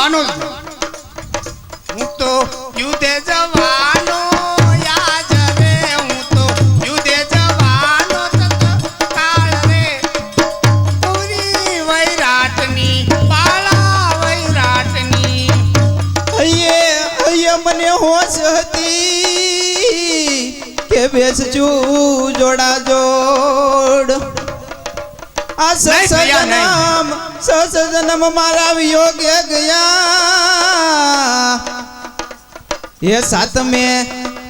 જવાનો જ હું તો યુદ્ધે જવાનો યાદ રે હું તો યુદ્ધે જવાનો તત્કાળ રે પૂરી વૈરાટની બાળા વૈરાટની અયે મને હોશ હતી કે બેસજું જોડા જોડ આ સસજનમ મારા વિયોગે ગયા એ સાતમે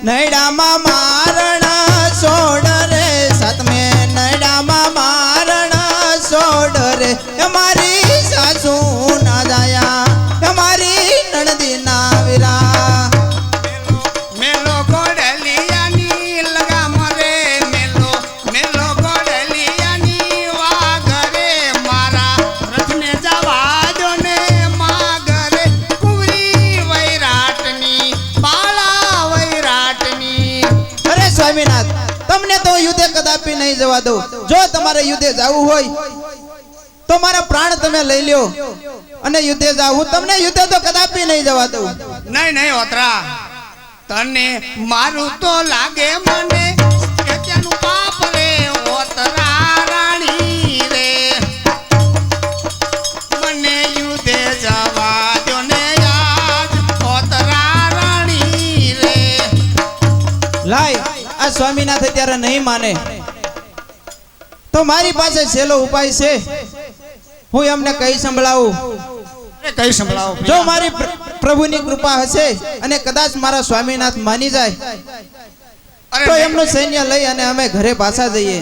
નૈડામાં મારણ સોડ રે સાતમે નૈડામાં મારણ સોડ રે અમારી સાસુ ના જાયા અમારી નણદી ના વીરા મેલો ગોડલિયાની લગામ રે મેલો મેલો ગોડલિયાની વાઘરે મારા રથને જવા દો ને માગરે કુંવરી વૈરાટની બાળા વૈરાટની અરે સ્વામીનાથ તમને તો યુદ્ધે કદાપી નહીં જવા દઉં જો તમારે યુદ્ધે જવું હોય તો મારા પ્રાણ તમે લઈ લ્યો અને યુદ્ધે જાવું તમને યુદ્ધે તો કદાપી નહીં જવા દઉં નહીં ઓતરા તને મારું તો લાગે મને કે ત્યાંનું પાપ રે ઓતરા રાણી રે મને યુદ્ધે જવા દો ને યાદ ઓતરા રાણી રે લાય આ સ્વામીનાથ અત્યારે નહીં માને તો મારી પાસે છેલ્લો ઉપાય છે હું એમને કઈ સંભળાવું કઈ સંભળાવો જો મારી પ્રભુની કૃપા હશે અને કદાચ મારા સ્વામીનાથ માની જાય તો એમનું સૈન્ય લઈ અને અમે ઘરે પાછા જઈએ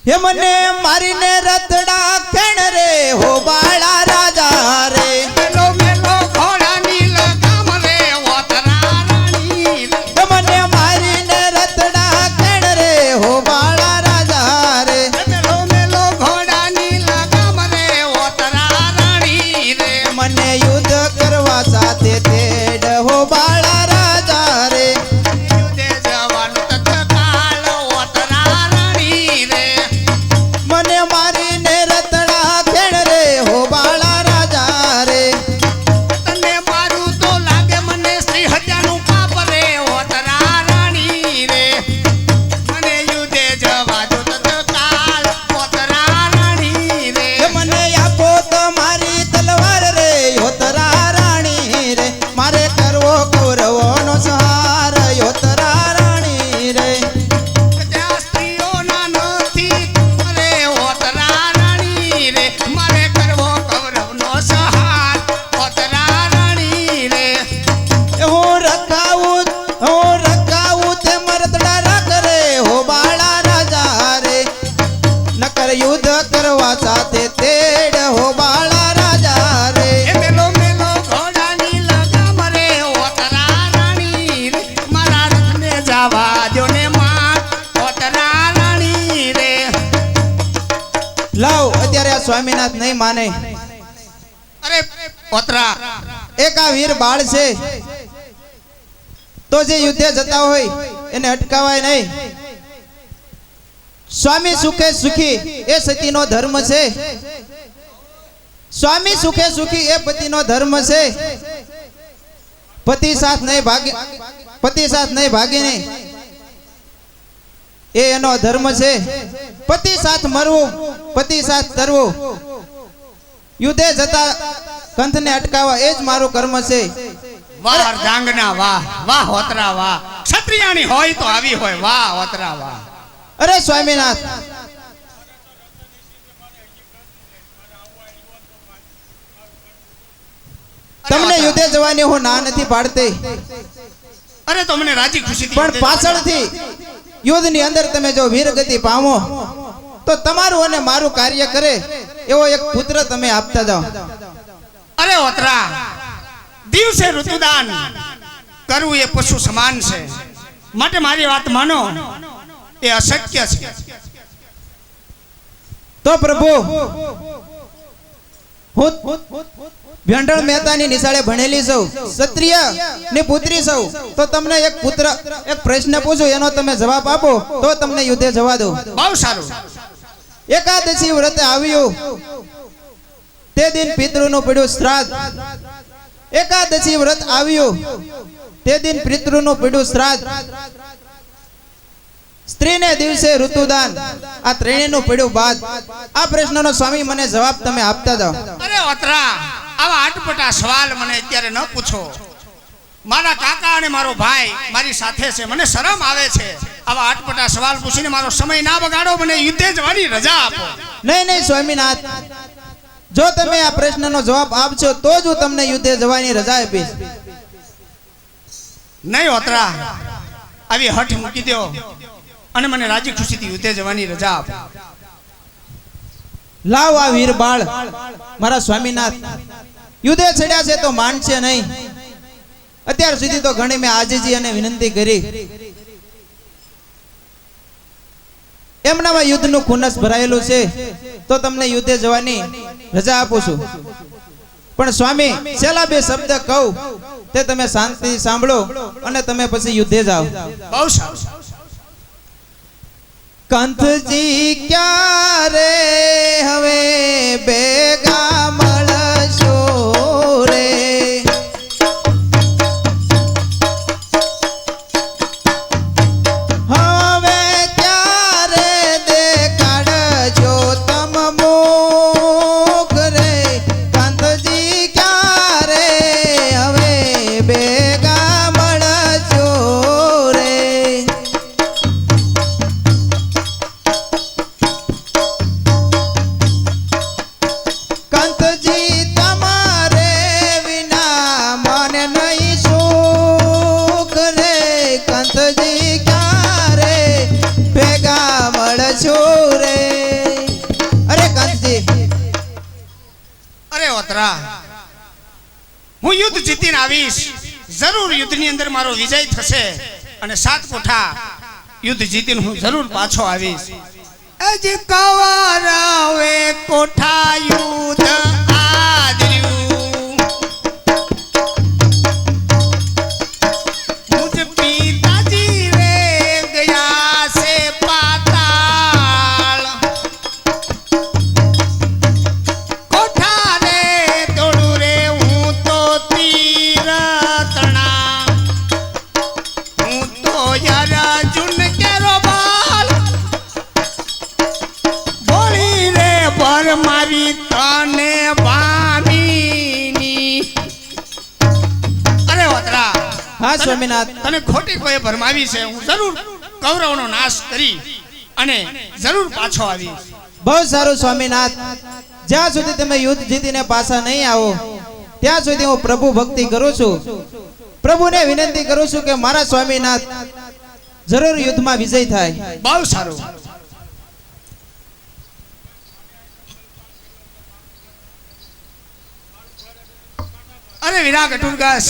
હે મને મારીને રતડા ખેણ રે હો બાળા રાજા રે મેલો મેલો ઘોડાની લગામ રે ઓતરા રાણી રે મને મારીને રતડા ખેણ રે હો બાળા રાજા રે મેલો મેલો ઘોડાની લગામ રે ઓતરા રાણી રે મને યુદ્ધ કરવા સાથે તેડ હો બાળા રાજા રે યુદ્ધે જવાનું તત્કાળ ઓતરા રાણી રે મને મારીને રતડા ખેણ રે હો બાળા રાજા રે તને મારું તો લાગે મને શ્રી હત્યાનું પાપ રે ઓતરા રાણી રે મને યુદ્ધે જવા દો તત્કાળ ઓતરા રાણી રે મને આપો તો મારી તલવાર રે યોતરા રાણી રે મારે કરવો કૌરવોનો સહાર યોતરા રાણી રે ત્યાં સ્ત્રીઓના નથી રે ઓતરા રાણી રે મારે કરવો કૌરવનો સહાર ઓતરા રાણી રે હું રખાવું તે મરતડા રાખ રે હો બાળા રાજા રે નકર યુદ્ધ કરવા સાથે તેડ હો બાળા રાજા રે એ મેલો મેલો ઘોડાની લગામ રે ઓતરા રાણી રે મારા રથને જવા દો ને માં ઓતરા રાણી રે લાવ અત્યારે આ સ્વામીનાથ નહીં માને અરે ઓતરા એક આ વીર બાળ છે તો જે યુદ્ધે જતા હોય એને અટકાવાય નહીં સ્વામી સુખે સુખી એ સતીનો ધર્મ છે સ્વામી સુખે સુખી એ પતિનો ધર્મ છે પતિ સાથ નહીં ભાગીને એ એનો ધર્મ છે પતિ સાથ મરવું પતિ સાથ તરવું યુદ્ધે જતા કંથને અટકાવવા એ જ મારું કર્મ છે વાહ અર્ધાંગના વાહ વાહ ઓતરા વાહ ક્ષત્રિયાણી હોય તો આવી હોય વાહ ઓતરા વાહ અરે સ્વામીનાથ તમને યુદ્ધે જવાની હું ના નથી પાડતી અરે તો મને રાજી ખુશી પણ પાછળથી યુદ્ધની અંદર તમે જો વીરગતિ પામો તો તમારું અને મારું કાર્ય કરે એવો એક પુત્ર તમે આપતા જાઓ અરે ઓતરા દિવસે ઋતુદાન કરવું એ પશુ સમાન છે માટે મારી વાત માનો એ અશક્ય છે તો પ્રભુ હું ભંડળ મહેતાની નિશાળે ભણેલી છું ક્ષત્રિય ની પુત્રી છું તો તમને એક પ્રશ્ન પૂછું એનો તમે જવાબ આપો તો તમને યુદ્ધે જવા દો બહુ સારું એકાદશી વ્રત આવ્યું તે દિન પિતૃનું પડ્યું શ્રાદ્ધ. એકાદશી વ્રત આવ્યું તે દિન પિતૃનું પડ્યું શ્રાદ્ધ. સ્ત્રીને દિવસે ઋતુદાન, આ ત્રણેયનું પડ્યું બાદ. આ પ્રશ્નનો સ્વામી મને જવાબ તમે આપતા જાઓ. અરે ઓતરા, આવા અટપટા સવાલ મને અત્યારે ન પૂછો. મારા કાકા અને મારો ભાઈ મારી સાથે છે, મને શરમ આવે છે. આવા અટપટા સવાલ પૂછીને મારો સમય ના બગાડો, મને યુદ્ધે જવાની રજા આપો. નહીં નહીં સ્વામીનાથ, જો તમે આ પ્રશ્નનો જવાબ આપશો તો જ હું તમને યુદ્ધે જવાની રજા આપીશ. નહીં ઓતરા, આવી હઠ મૂકી દો અને મને રાજી ખુશીથી યુદ્ધે જવાની રજા આપો. લાવ આ વીર બાળ મારા સ્વામીનાથ. યુદ્ધે ચડ્યા છે તો માનશે નહીં. અત્યાર સુધી તો ઘણી મેં આજીજી અને વિનંતી કરી. એમનામાં યુદ્ધનું ખુનસ ભરાયેલું છે તો તમને યુદ્ધે જવાની રજા આપું છું. પણ સ્વામી, છેલ્લા બે શબ્દ કહું તે તમે શાંતિ સાંભળો અને તમે પછી યુદ્ધે જાઓ. બહુ સારું. કંથજી ક્યારે હવે ભેગા મળશો રે? હવે ક્યારે દેખાડજો તમ મુખ રે? કંથજી ક્યારે હવે ભેગા મળશો રે? કંથજી તમારે વિના મને નહીં સુખ રે. કંથજી ક્યારે ભેગા મળશો રે? અરે કંથજી, અરે ઓતરા, હું યુદ્ધ જીતીને આવીશ. જરૂર યુદ્ધની અંદર મારો વિજય થશે અને 7 કોઠા યુદ્ધ જીતીને હું જરૂર પાછો આવીશ. અજ કવારાવે કોઠા યુદ્ધ આદર્યું, મુજ પિતાજી રે ગયા છે પાતાળ. કોઠા રે દોડું રે હું તો તીર તણા, હું તો અર્જુન કેરો બાલ. બોલી રે પર મારી તને પામીની. અરે ઓતરા, હા સ્વામીનાથ. તને ખોટી કોઈ ભરમાવી છે. હું જરૂર કૌરવનો નાશ કરી અને જરૂર પાછો આવીશ. બહુ સારું સ્વામીનાથ. જ્યાં સુધી તમે યુદ્ધ જીતીને પાછા નહીં આવો ત્યાં સુધી હું પ્રભુ ભક્તિ કરું છું. પ્રભુને વિનંતી કરું છું કે મારા સ્વામીનાથ જરૂર યુદ્ધમાં વિજય થાય. બહુ સારું. અરે વિરાગ અટુરગાસ,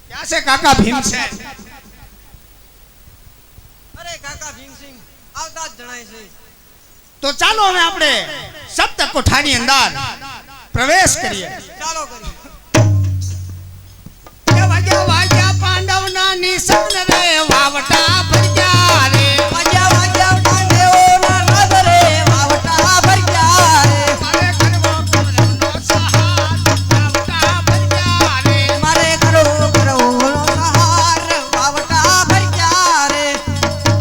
ક્યાં છે કાકા ભીમસેન? અરે કાકા ભીમસિંહ આવતા જ જણાય છે. તો ચાલો હવે આપણે સપ્ત કોઠાની અંદર પ્રવેશ કરીએ. ચાલો કરીએ. એ વાગ્યા વાગ્યા પાંડવના નિશાન રે, વાવટા ભર્યા રે. વાગ્યા વાગ્યા ટાંડેઓના નાદ રે, વાવટા ભર્યા રે. મારે કરવો કૌરવનો સહાર, વાવટા ભર્યા રે. મારે કરો કરવો સહાર, વાવટા ભર્યા રે.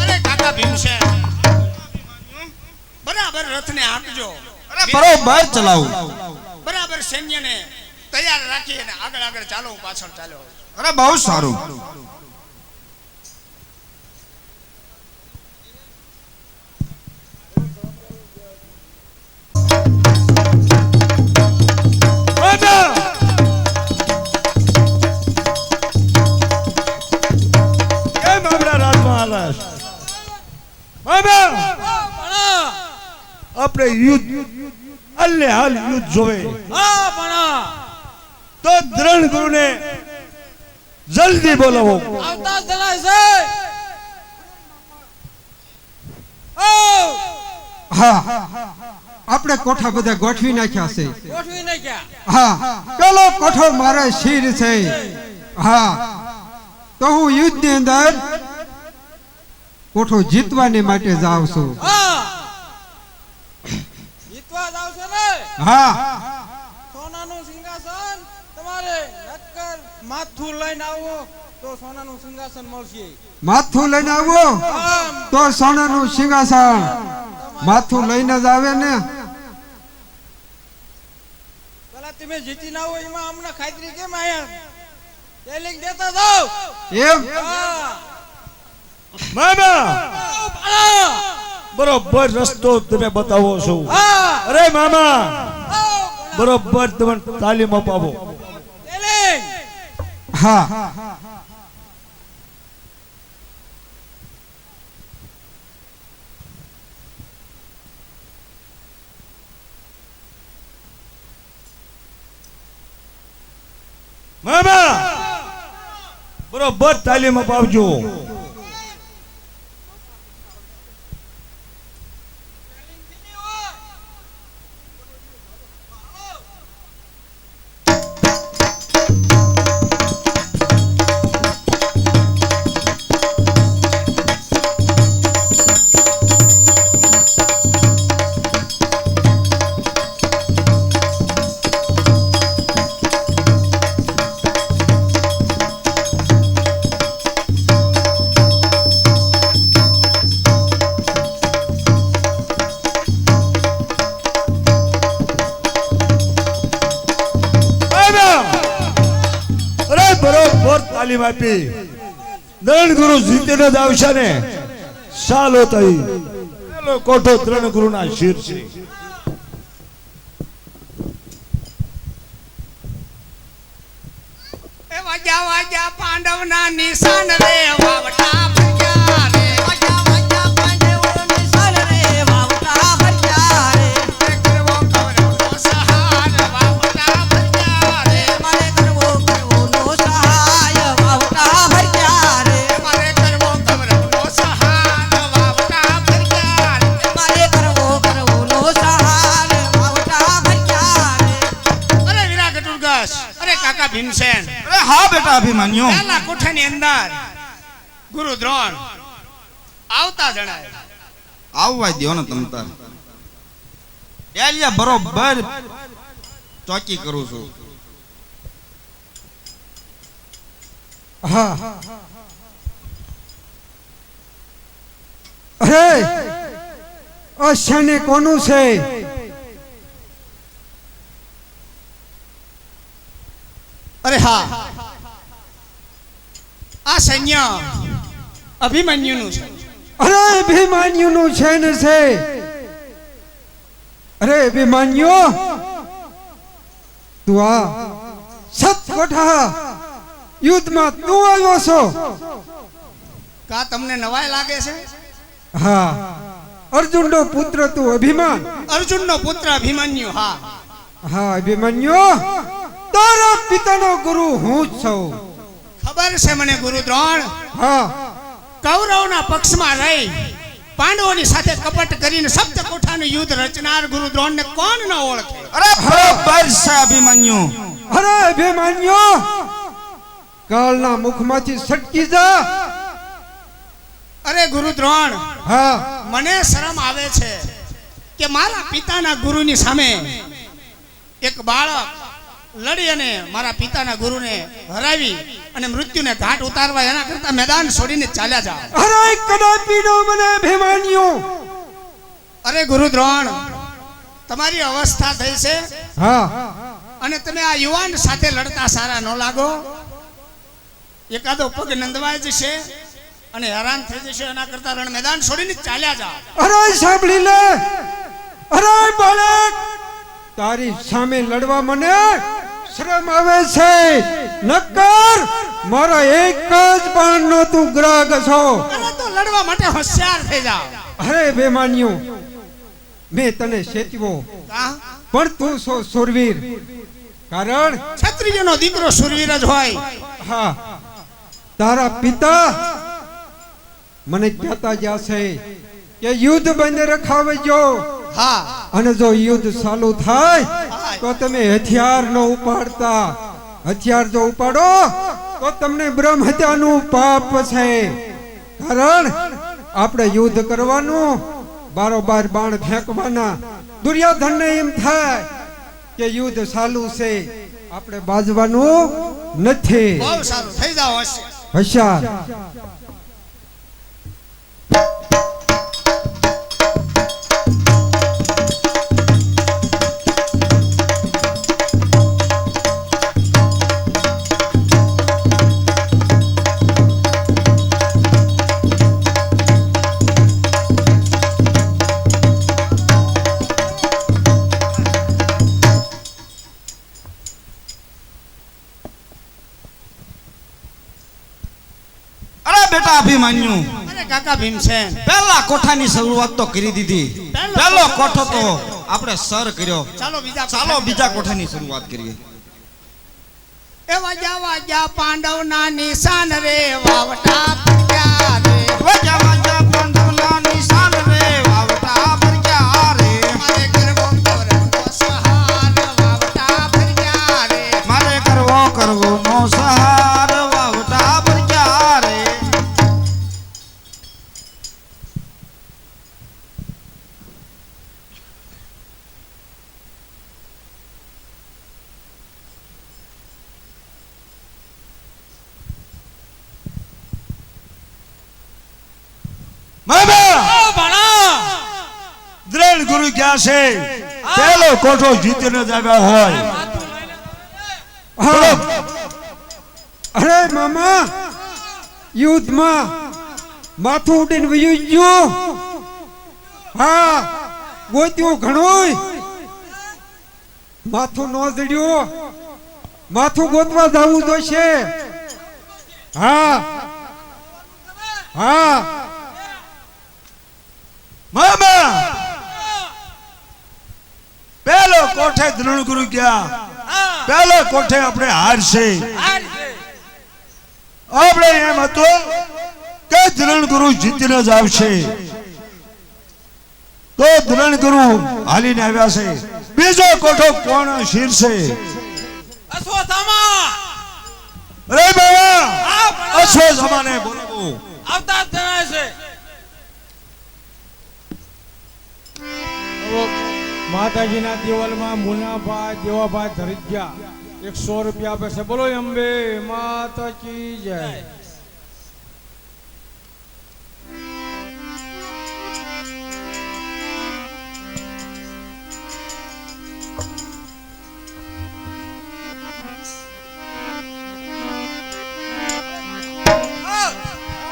અરે કાકા ભીમસેન, બરાબર રથને હાંકજો. બરોબર ચલાવું. બરાબર સૈન્યને તૈયાર રાખી અને આગળ આગળ ચાલો, હું પાછળ ચાલ્યો. અરે બહુ સારું. કેમ આપણા રાજમાં આલાસ? બાબા, આપણે યુદ્ધ અલ્લે હાલ યુદ્ધ જોવે તો દ્રણ ગુરુને જલ્દી બોલાવો. આવતા જ જણાય છે. હા, આપણે કોઠા બધા ગોઠવી નાખ્યા છે. ગોઠવી નાખ્યા. હા, પેલો કોઠો મારો શિર છે. હા, તો હું યુદ્ધની અંદર કોઠો જીતવાને માટે જાઉં છું. હા સોનાનું સિંહાસન તમારે નક્કર માથું લઈને આવો તો સોનાનું સિંહાસન મળશે. માથું લઈને આવો તો સોનાનું સિંહાસન માથું લઈને જ આવે ને. પેલા તમે જીતી ના હોય એમાં અમને ખાતરી કેમ આયા ટેલિંગ દેતા જાવ. એમ હા મામા હા બરોબર રસ્તો તમે બતાવો છો. હા અરે મામા બરોબર તમે તાલીમ અપાવો. ટેલિંગ હા મામા બરોબર તાલીમ અપાવજો. બરોબર તાલીમ આપી ત્રણ ગુરુ જીતીને જ આવશે ને સાલો થઈ પેલો કોઠો ત્રણ ગુરુના શિર છે. એ વાજા વાજા પાંડવના નિશાન રે વાવટા ફર્યા રે વાજા વાજા પાંડવોના નિશાન રે વાવટા ફર્યા રે. કરવો કૌરવનો સહાર વાવટા ફર્યા રે મારે કરવો કરવોનો સહાય વાવટા ફર્યા રે. મારે કરવો કૌરવનો સહાર વાવટા ફર્યા રે મારે કરવો કરવોનો સહાય વાવટા ફર્યા રે. અરે વીરા ગટુરગસ અરે કાકા ભીમસેન અરે હા બેટા અભિમાન્યુ પહેલા કોઠાની અંદર ગુરુ દ્રોણ આવતા જણાય. આવવા દ્યો ને તમ તાર ડેલિયા બરોબર ચોકી કરું છું. હા અરે આ શેને કોનું છે? અરે હા આ સૈન્ય અભિમન્યુનું છે. અરે અભિમાન્યુનું છે ને છે. અરે અભિમાન્યુ તું આ સતકોઠા યુદ્ધમાં તું આવ્યો છો? કા તમને નવાઈ લાગે છે? હા અર્જુનનો પુત્ર તું અભિમાન. અર્જુનનો પુત્ર અભિમન્યુ. હા હા અભિમન્યુ તારા પિતાનો ગુરુ હું જ છું. ખબર છે મને ગુરુ દ્રોણ. હા કૌરવના પક્ષમાં રહી પાંડવોની સાથે કપટ કરીને સપ્તકોઠાનું યુદ્ધ રચનાર ગુરુ દ્રોણને કોણ ન ઓળખે? અરે બરોબર છે અભિમાન્યુ. અરે અભિમાન્યુ કાળના મુખમાંથી સટકી જા. અરે ગુરુ દ્રોણ હા મને શરમ આવે છે કે મારા પિતાના ગુરુની સામે એક બાળક લડી અને મારા પિતાના ગુરુને હરાવી અને મૃત્યુને ઘાટ ઉતારવા એના કરતા મેદાન છોડીને ચાલ્યા જાઓ. અરે કદાપી નો મને અભિમાન્યુ. અરે ગુરુ દ્રોણ તમારી અવસ્થા થઈ છે હા અને તમે આ યુવાન સાથે લડતા સારા ન લાગો. એકાદો પગ નંદવાય જશે અને હેરાન થઈ જશે એના કરતા રણ મેદાન છોડીને ચાલ્યા જાઓ. અરે સાંભળી લે. અરે બાળક તારી સામે લડવા મને શરમ આવે છે. નકર મારા એક જ બાણનો તું ગ્રાહક છો. અરે તો લડવા માટે હોશિયાર થઈ જાઓ. અરે અભિમાન્યુ મેં તને સેચવો કા? પણ તું છો સુરવીર. કારણ ક્ષત્રિયનો દીકરો સુરવીર જ હોય. હા તારા પિતા મને કહેતા જ્યાં છે કે યુદ્ધ બંધ રખાવજો. હા અને જો યુદ્ધ ચાલુ થાય તો તમે હથિયાર ન ઉપાડતા. હથિયાર જો ઉપાડો તો તમને બ્રહ્મ હત્યાનું પાપ છે. કારણ આપણે યુદ્ધ કરવાનું બારોબાર બાણ ફેંકવાના. દુર્યોધનને એમ થાય કે યુદ્ધ ચાલુ છે, આપણે બાજવાનું નથી. બહુ સારું થઈ જાવ હશે. હોશિયાર. અરે બેટા અભિમન્યુ, અરે કાકા ભીમસેન, પહેલા કોઠાની શરૂઆત તો કરી દીધી. પહેલો કોઠો તો આપણે સર કર્યો. ચાલો બીજા કોઠાની શરૂઆત કરીએ. એ વાજા વાજા પાંડવના નિશાન રે વાવટા ફર્યા રે. વાજા વાજા પાંડવના નિશાન રે વાવટા ફર્યા રે. મારે કરવો કૌરવનો સહાર વાવટા ફર્યા રે. મારે કરવો કરવોનો સહાર વાવટા ફર્યા રે. દ્રઢ ગુરુ ક્યાં છે? પેલો કોઠો જીતીને જ આવ્યા હોય. હા. અરે મામા, યુદ્ધમાં માથું ઉડીને વયું ગયું. હા, ગોત્યું ઘણું, માથું ન જડ્યું. માથું ગોતવા જવું જોઈશે. હા હા. મામા, પેલો કોઠે દ્રઢ ગુરુ ગયા. પેલો કોઠે આપણે હારશે. આપણે એમ હતું કે દ્રઢ ગુરુ જીતીને જ આવશે, તો દ્રઢ ગુરુ હાલીને આવ્યા છે. બીજો કોઠો કોણ શીરશે? અશ્વત્થામા અરે બાબા, અશ્વત્થામાને બોલાવો. આવતા જ જણાય છે. માતાજીના દેવલમાં મુનાભાઈ દેવાભાઈ ધરજ્યા 100 રૂપિયા આપે છે. બોલો અંબે માતા કી જય.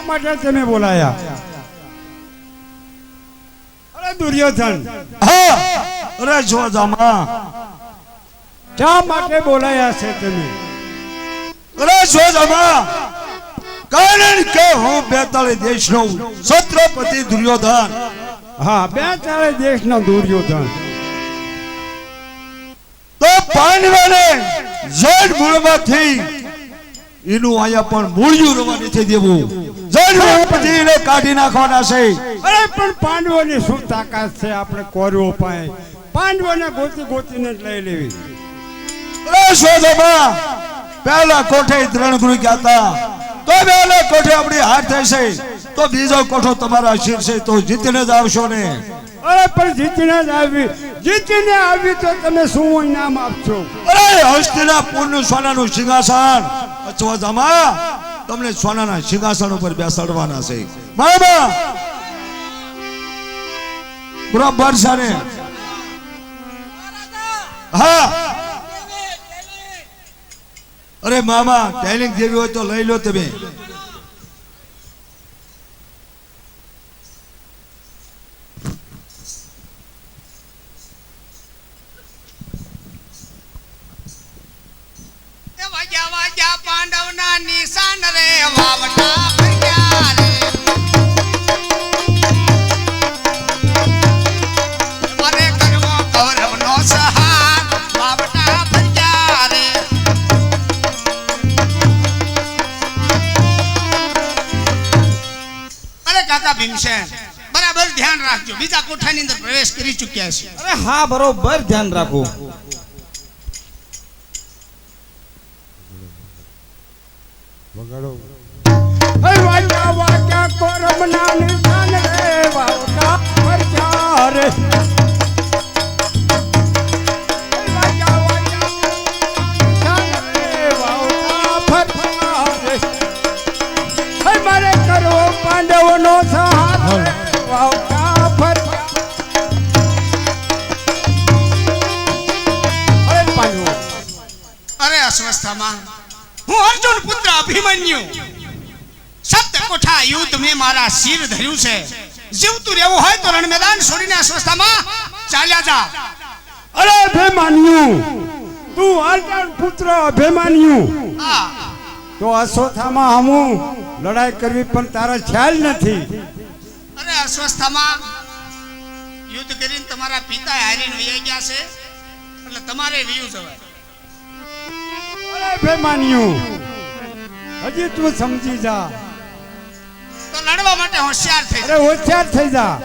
માટે તમે બોલાયા? અરે દુર્યોધન, હા, અરે જોજામાં, શા માટે બોલાયા છે તમે? અરે જોજામાં, કારણ કે હું 42 દેશનો છત્રપતિ દુર્યોધન. હા, 42 દેશનો દુર્યોધન. તો પાંડવોને જડ મૂળમાંથી એનું અહીંયા પણ મૂળિયું રવા નથી દેવું. જડ મૂળમાંથી એને કાઢી નાખવાના છે. અરે પણ પાંડવોની શું તાકાત છે? આપણે કોરવો પાય પાંડવોને ગોતી ગોતીને જ લઈ લેવી. અરે જોજામાં, પહેલા કોઠે દ્રઢ ગુરુ ગયા હતા, તો પહેલા કોઠે આપણી હાર થઈ છે, તો બીજો કોઠો તમારા શીર છે, તો જીતીને જ આવશો ને. અરે પણ જીતીને જ આવી. જીતીને આવી તો તમે શું ઇનામ આપશો? અરે હસ્તિનાપુરનું સોનાનું સિંહાસન અશ્વત્થામા તમને સોનાના સિંહાસન ઉપર બેસાડવાના છે. મામા બરાબર છે ને? હા. અરે મામા, ટેલિંગ જેવી હોય તો લઈ લો તમે. એ વાજા વાજા પાંડવના નિશાન રે વાવટા ફર્યા રે. મારે કરવો કૌરવનો સહાર વાવટા ફર્યા રે. અરે કાકા ભીમસેન, બરાબર ધ્યાન રાખજો, બીજા કોઠાની અંદર પ્રવેશ કરી ચૂક્યા છે. અરે હા, બરોબર ધ્યાન રાખો. વાજા વાજા કોરમના નિશાન રે વાવટા ફર્યા રે. વાજા હું અર્જુન પુત્ર અભિમન્યુ સપ્તકોઠા યુદ્ધ મેં મારા શિર ધર્યું છે. જીવતું રહેવું હોય તો રણ મેદાન છોડીને અસ્વસ્થામાં ચાલ્યા જા. અરે અભિમાન્યુ, તું અર્જુન પુત્ર અભિમાન્યુ, હા, તો અશ્વત્થામાં હમું લડાઈ કરવી પણ તારા ખ્યાલ નથી. અરે અસ્વસ્થામાં યુદ્ધ કરીને તમારા પિતા હારીને વહી ગયા છે, એટલે તમારે વિયું જવાય. અરે અભિમાન્યુ, હજી તું સમજી જા. તો લડવા માટે હોશિયાર થઈ અરે હોશિયાર થઈ જા.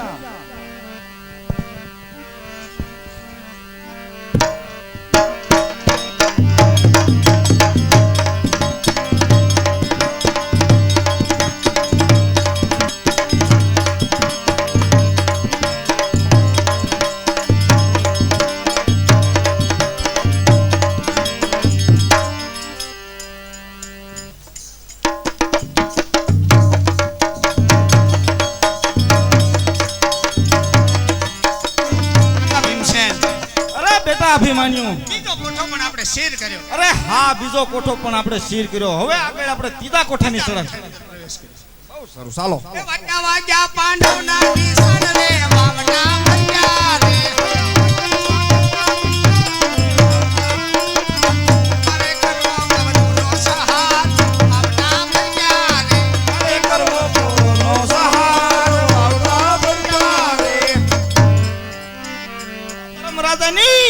અભિમાન્યુ, બીજો કોઠો પણ આપણે શેર કર્યો. અરે હા, બીજો કોઠો પણ આપણે શીર કર્યો. હવે આગળ આપણે ત્રીજા કોઠાની તરફ બહુ સારું, ચાલો. એ વાજા વાજા પાંડવના કિસાન રે વાવટા ભર્યા રે. અરે કરવો કવરનો સહાર વાવટા ભર્યા રે. અરે કરવો પોરોનો સહારો આવતા બનતા રે. ધર્મ રાજાની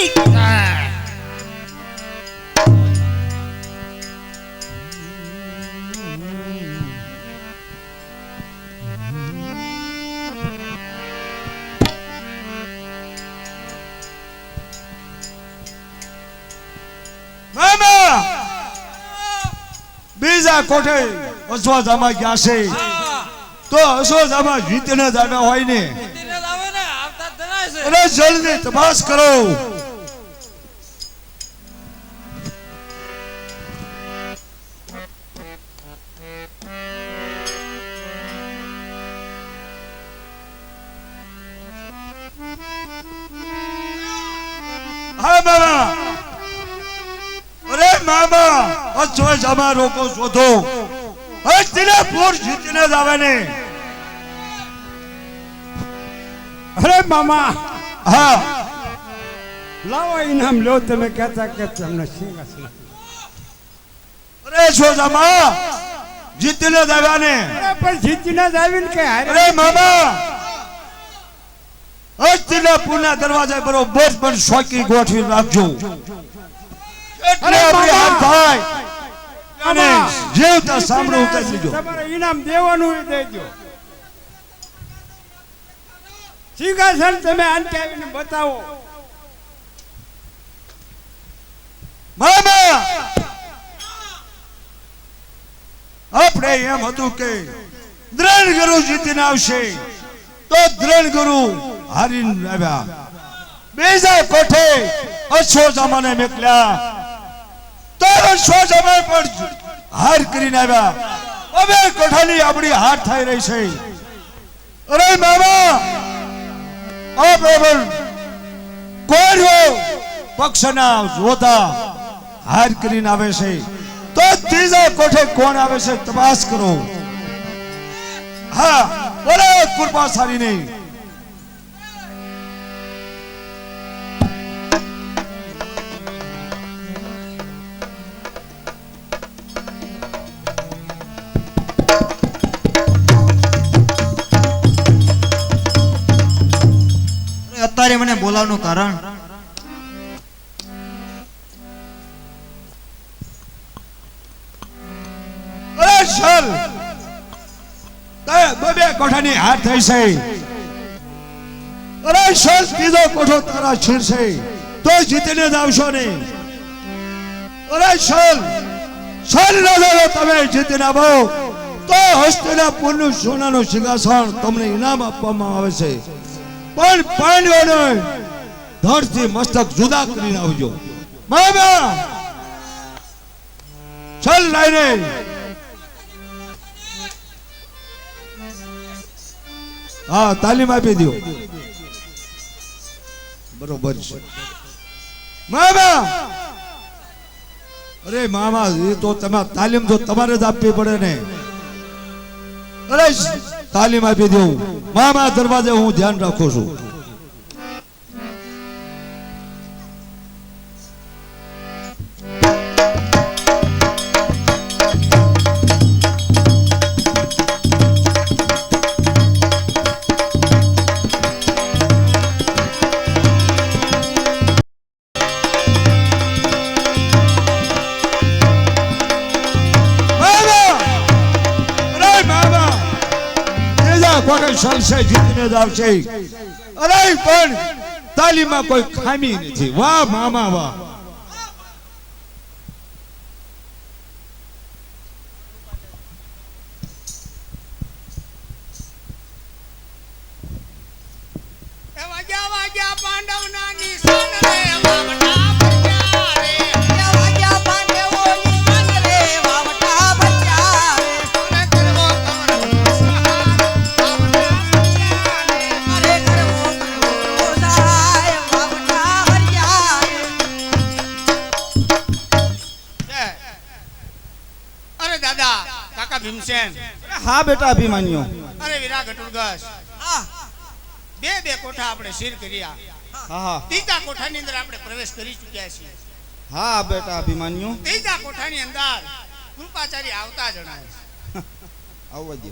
મામા બીજા કોઠે અશ્વત્થામાં ગયા છે, તો અશ્વત્થામાં જીતીને જ આવ્યા હોય ને, જીતીને જ આવે ને, આવતા જ જણાય છે. અરે જલ્દી તપાસ કરો. હા મામા, અરે મામા અશ્વત્થામાં રોકો શોધો. હસ્તિનાપુર જીતીને જ આવે ને. અરે મામા, હા લાવો ઇનામ લો. તમે કહેતા કે તમને સિંહાસન. અરે અશ્વત્થામાં જીતીને જ આવ્યા ને. અરે પણ જીતીને જ આવીને કે હારે. અરે મામા હસ્તિનાપુરના દરવાજા બરોબર પણ શોકી ગોઠવી રાખજો. એટલે આપણી હાથ થાય અને જીવતા સાંભળો ઉતારી લીજો. તમારે ઇનામ દેવાનું એ દેજો. સિંહાસન તમે આનકે આવીને બતાવો. મામા આપણે એમ હતું કે દ્રણ ગુરુ જીતીને આવશે, તો દ્રણ ગુરુ હારીને આવ્યા. બીજા કોઠે અશ્વત્થામાને મોકલ્યા, તો અશ્વત્થામા પણ હાર કરીને આવ્યા. હવે કોઠાની આપણી હાર થઈ રહી છે. અરે મામા આ બરાબર કોર્યો પક્ષના જોતા હાર કરીને આવે છે, તો ત્રીજા કોઠે કોણ આવે છે તપાસ કરો. હા બોલો કૃપા સારી નહીં. અત્યારે મને બોલાવવાનું કારણ અરે સર બે કોઠાની હાર થઈ છે. અરે સર ત્રીજો કોઠો તારા છીર છે, તો જીતીને જ આવશો ને. અરે સર રાજા તમે જીતીને આવો તો હસ્તિનાપુરનું સોનાનું સિંહાસન તમને ઇનામ આપવામાં આવે છે. પણ પાંડવોને ધડથી મસ્તક જુદા કરીને આવજો. મામા ચલ લાઈને. હા તાલીમ આપી દો. બરોબર છે મામા. અરે મામા એ તો તાલીમ તો તમારે જ આપવી પડે ને. અરે તાલીમ આપી દઉં. મામા દરવાજે હું ધ્યાન રાખું છું. ચાલશે જીતીને જ આવશે. અરે પણ તાલીમમાં કોઈ ખામી નથી. વાહ મામા વાહ. એ વાગ્યા વાગ્યા પાંડવના નિશાન રે વાવટા ભર્યા રે. વાગ્યા પાંડવોની નિશાન રે વાવટા ભર્યા રે. અરે કરવો કમરનો સહાર વાવટા ભર્યા રે. અરે કરવો કમરનો સહાર વાવટા ભર્યા રે. અરે દાદા કાકા ભીમસેન. હા બેટા અભિમાન્યો. અરે વીરા ઘટુરગસ. બે કોઠા આપણે શીર કર્યા. હા હા ત્રીજા કોઠાની અંદર આપણે પ્રવેશ કરી ચૂક્યા છીએ. હા બેટા અભિમાન્યો. ત્રીજા કોઠાની અંદર કૃપાચારી આવતા જણાય છે. આવવા દે.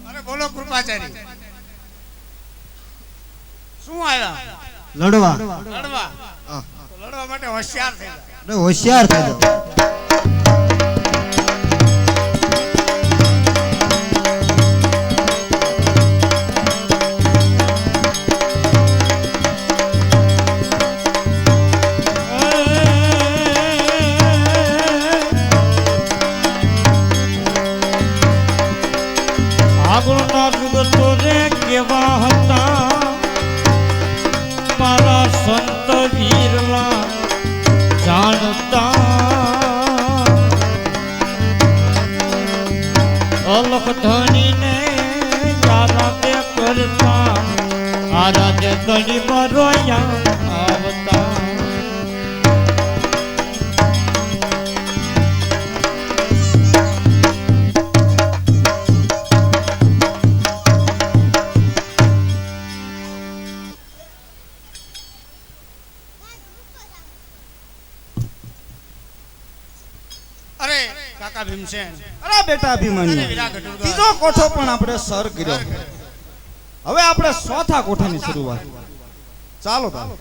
અરે બોલો કૃપાચારી. શું આવ્યા? લડવા લડવા. તો લડવા માટે હોશિયાર થઈ જાઓ. હોશિયાર થઈ જાઓ. આગળના જુગતો રે કેવા હતા મારા સંત વીરલા જાણતા. અલખ ધણીને આરાધ્ય કરતા આરાધ્ય ધણીમાં રોયા આવતા. અરે કાકા ભીમસેન. અરે બેટા અરે અભિમાન્યો. વીરા ઘટુરગસ. ત્રીજો કોઠો પણ આપણે સર કર્યો. હવે આપણે ચોથા કોઠાની શરૂઆત. ચાલો તારે.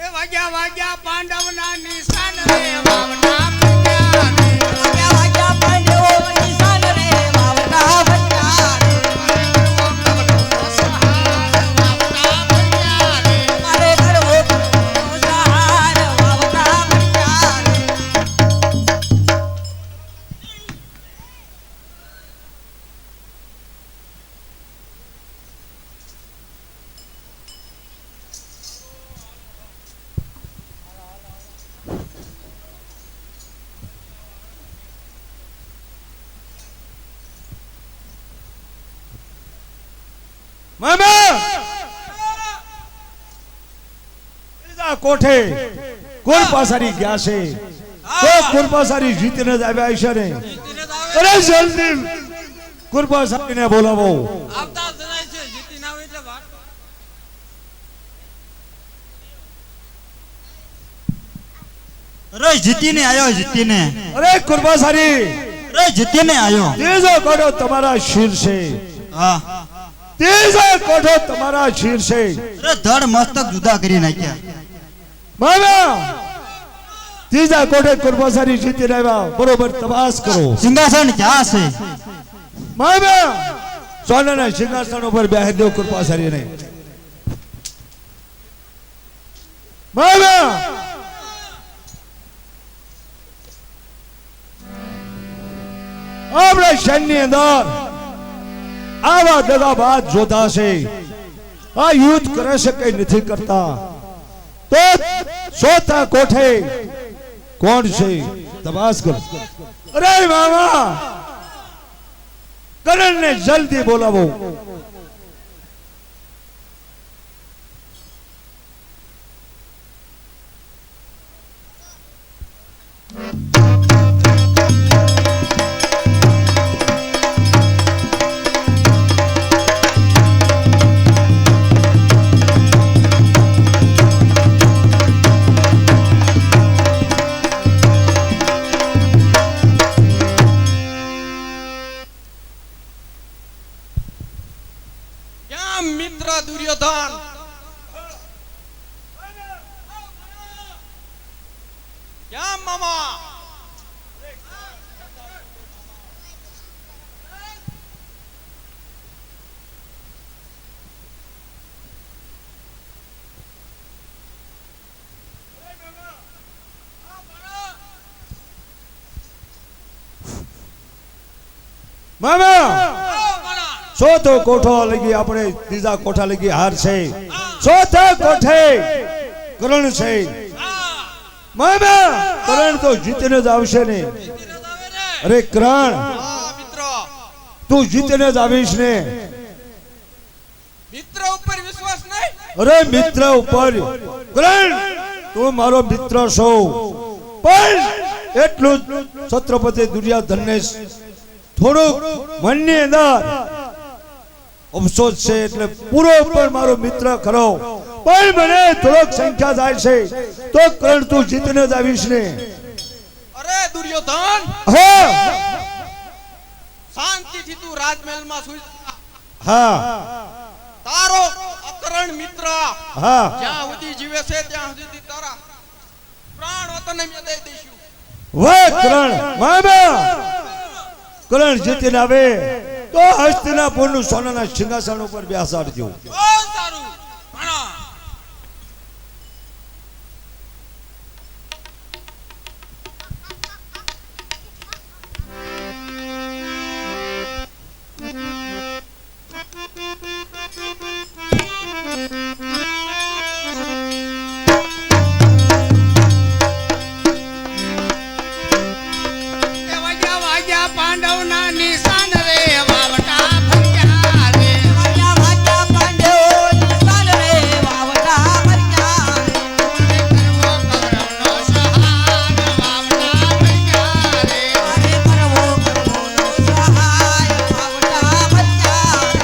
એ વાગ્યા વાગ્યા પાંડવના નિશાન રે વાવટા ભર્યા રે. વાગ્યા વાગ્યા પાંડવોના નિશાન રે વાવટા ભર્યા રે. અરે કરવો કમરનો સહાર વાવટા ભર્યા રે. અરે કરવો કમરનો સહાર વાવટા ભર્યા રે. મામા ત્રીજા કોઠે કુરપાસારી ગયા છે. તો કુરપાસારી જીતીને જ આવ્યા છે ને. અરે જલ્દી કુરપાસારીને બોલાવો. આવતા જણાય છે જીતી ના હોય એટલે વાત. અરે જીતીને આયો જીતીને. અરે કુરપાસારી અરે જીતીને આયો. ત્રીજો કોઠો તમારા શીર છે. હા ત્રીજો કોઠો તમારા શીર છે. અરે ધડ મસ્તક જુદા કરી નાખ્યા. મામા ત્રીજા કોઠે કુરપાસારી જીતીને આવ્યા. બરોબર તપાસ કરો. સિંહાસન ક્યાં છે? મામા સોનાના સિંહાસન ઉપર બેહી દો કૃપાસારીને. મામા આપણા સૈન્ય અંદર આવા દગાબાજ જોતા છે. આ યુદ્ધ કરે છે કે નથી કરતા. તો ચોથા કોઠે કોણ છે તપાસ કરો. અરે મામા કરણને જલ્દી બોલાવો. ક્યાં મિત્ર દુર્યોધન? ક્યાં મામા? મામા ચોથો કોઠો લગી આપણે ત્રીજા કોઠા લગી હાર છે. ચોથા કોઠે કરણ છે. મામા કરણ તો જીતીને જ આવશે ને. અરે કરણ મિત્ર તું જીતીને જ આવીશ ને. મિત્ર ઉપર વિશ્વાસ નહીં? અરે મિત્ર ઉપર કરણ તું મારો મિત્ર છો, પણ એટલું જ છત્રપતિ દુર્યોધનને થોડુંક મનની અંદર અફસોસ છે, એટલે પૂરો પણ મારો મિત્ર ખરો, પણ મને થોડોક સંખ્યા જાય છે તો કરણ તું જીતીને જ આવીશ ને. અરે દુર્યોધન, હા શાંતિથી તું રાજમહેલમાં સુઈ જા. હા તારો અકરણ મિત્ર હા જ્યાં સુધી જીવે છે ત્યાં સુધી તારા પ્રાણ વતન અમે દઈ દઈશું. વાહ કરણ મામા કરણ જીતીને આવે તો હસ્તિનાપુરનું સોનાના સિંહાસન ઉપર બેસાડજો. બહુ સારું. ભણા. એ વાગ્યા વાગ્યા પાંડવના નિશાન રે વાવટા ફર્યા રે. વાગ્યા વાગ્યા પાંડવ નિશાન રે વાવટા ફર્યા રે. કરવો કૌરવનો સહાર વાવટા ફર્યા રે. કરવો કૌરવનો સહાય વાવટા ફર્યા રે.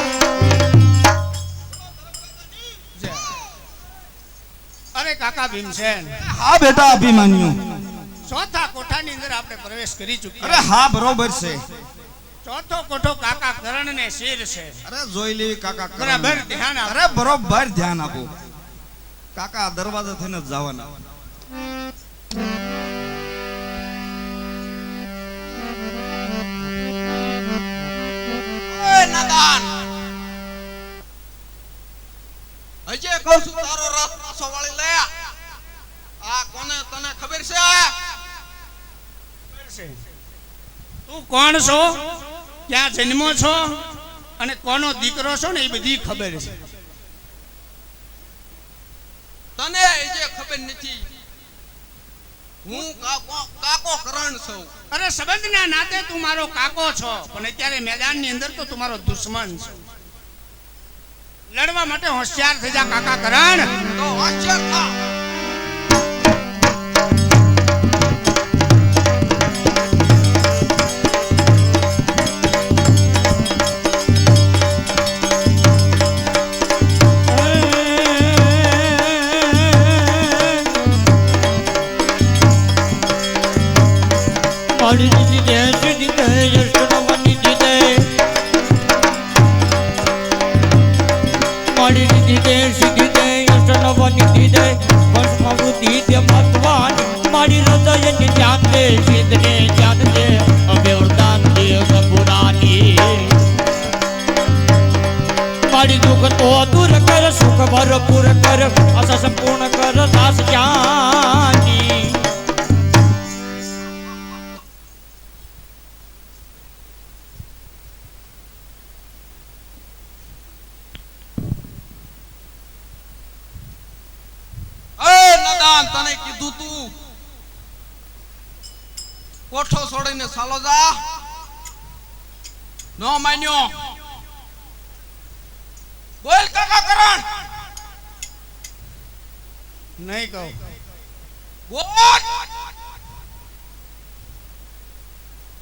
અરે કાકા ભીમસેન, હા બેટા અભિમાન્યુ. ચોથા કોઠાની અંદર આપણે પ્રવેશ કરી અરે ચૂક્યા. હા બરોબર છે. ચોથો કોઠો કાકા કરણને શિર છે. અરે જોઈ લેવી કાકા કરણ. બરાબર ધ્યાન આપો. અરે બરોબર ધ્યાન આપો. કાકા દરવાજા થઈને જ જવાના. એ નાદાન, હજે કહું છું તારો રથ પાછો વાળી લે. આ કોને તને ખબર છે? તું કોણ છો, ક્યાં જન્મો છો અને કોનો દીકરો છો ને એ બધી ખબર છે. તને હજે ખબર નથી. હું કાકો કરણ છું. અરે સંબંધના નાતે તું મારો કાકો છો, પણ અત્યારે મેદાનની અંદર તો તું મારો દુશ્મન છે. લડવા માટે હોશિયાર થઈ જા કાકા કરણ. તો હોશિયાર થા. મારી દીદી દે સીધી દે યશોદાની દીદે મારી દીદી દે સીધી દે યશોદાની દીદે ભસ્મવૃત્તિ દે મતવાન મારી હૃદયની જાન દે સિદ્ધને જાન દે અબે વરદાન દે ગંગુરાની મારી દુઃખ તો દૂર કર સુખ ભરપૂર કર આશા સંપૂર્ણ કર દાસ જાની તને કીધું તું કોઠો છોડીને ચાલો જા. નો માન્યો. બોલ કાકા કરણ. નહીં કહું. બોલ.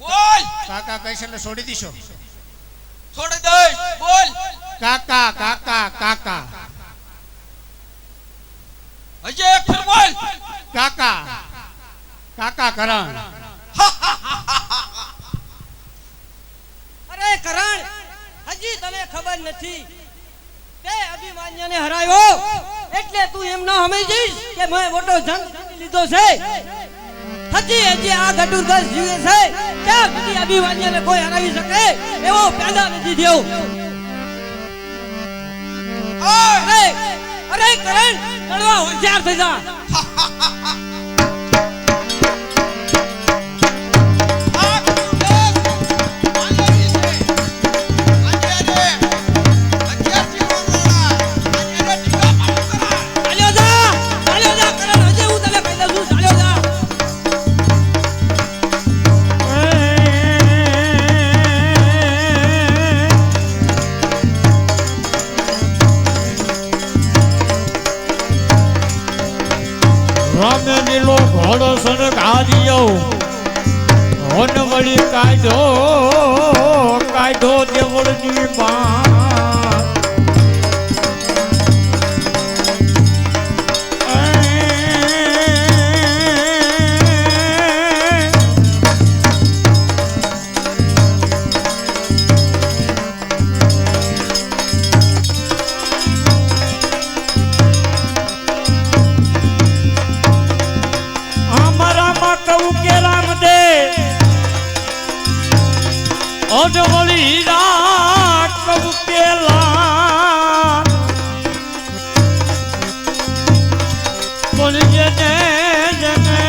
બોલ. કાકા કહીશ એટલે છોડી દીશો. છોડી દે. બોલ. કાકા કાકા કાકા હજી એક ફેર બોલ. કાકા કાકા કરણ. અરે કરણ, હજી તને ખબર નથી તે અભિમાન્યને હરાયો એટલે તું એમ ન સમજીશ કે મેં મોટો જંગ જીતી લીધો છે. હજી આ ગટુરગસ જીવે છે ત્યાં સુધી અભિમાન્યને કોઈ હરાવી શકે એવો પેદા નથી થયો. અરે અરે કરણ, લડવા હોશિયાર થઈ જા. રામે નીલો ઘોડો સણગાર્યો હોન વળી કાઢો દેવળની બાર. ઓઢવળી રાત કબ પેલા બોલી જને જને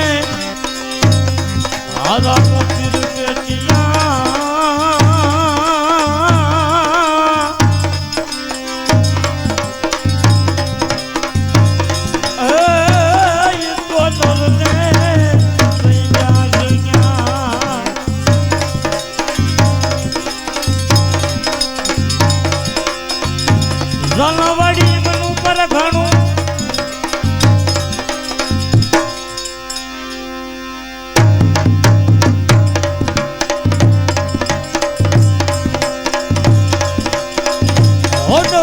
આદા પતિર રણવડી મન ઉપર ઘણું હોડ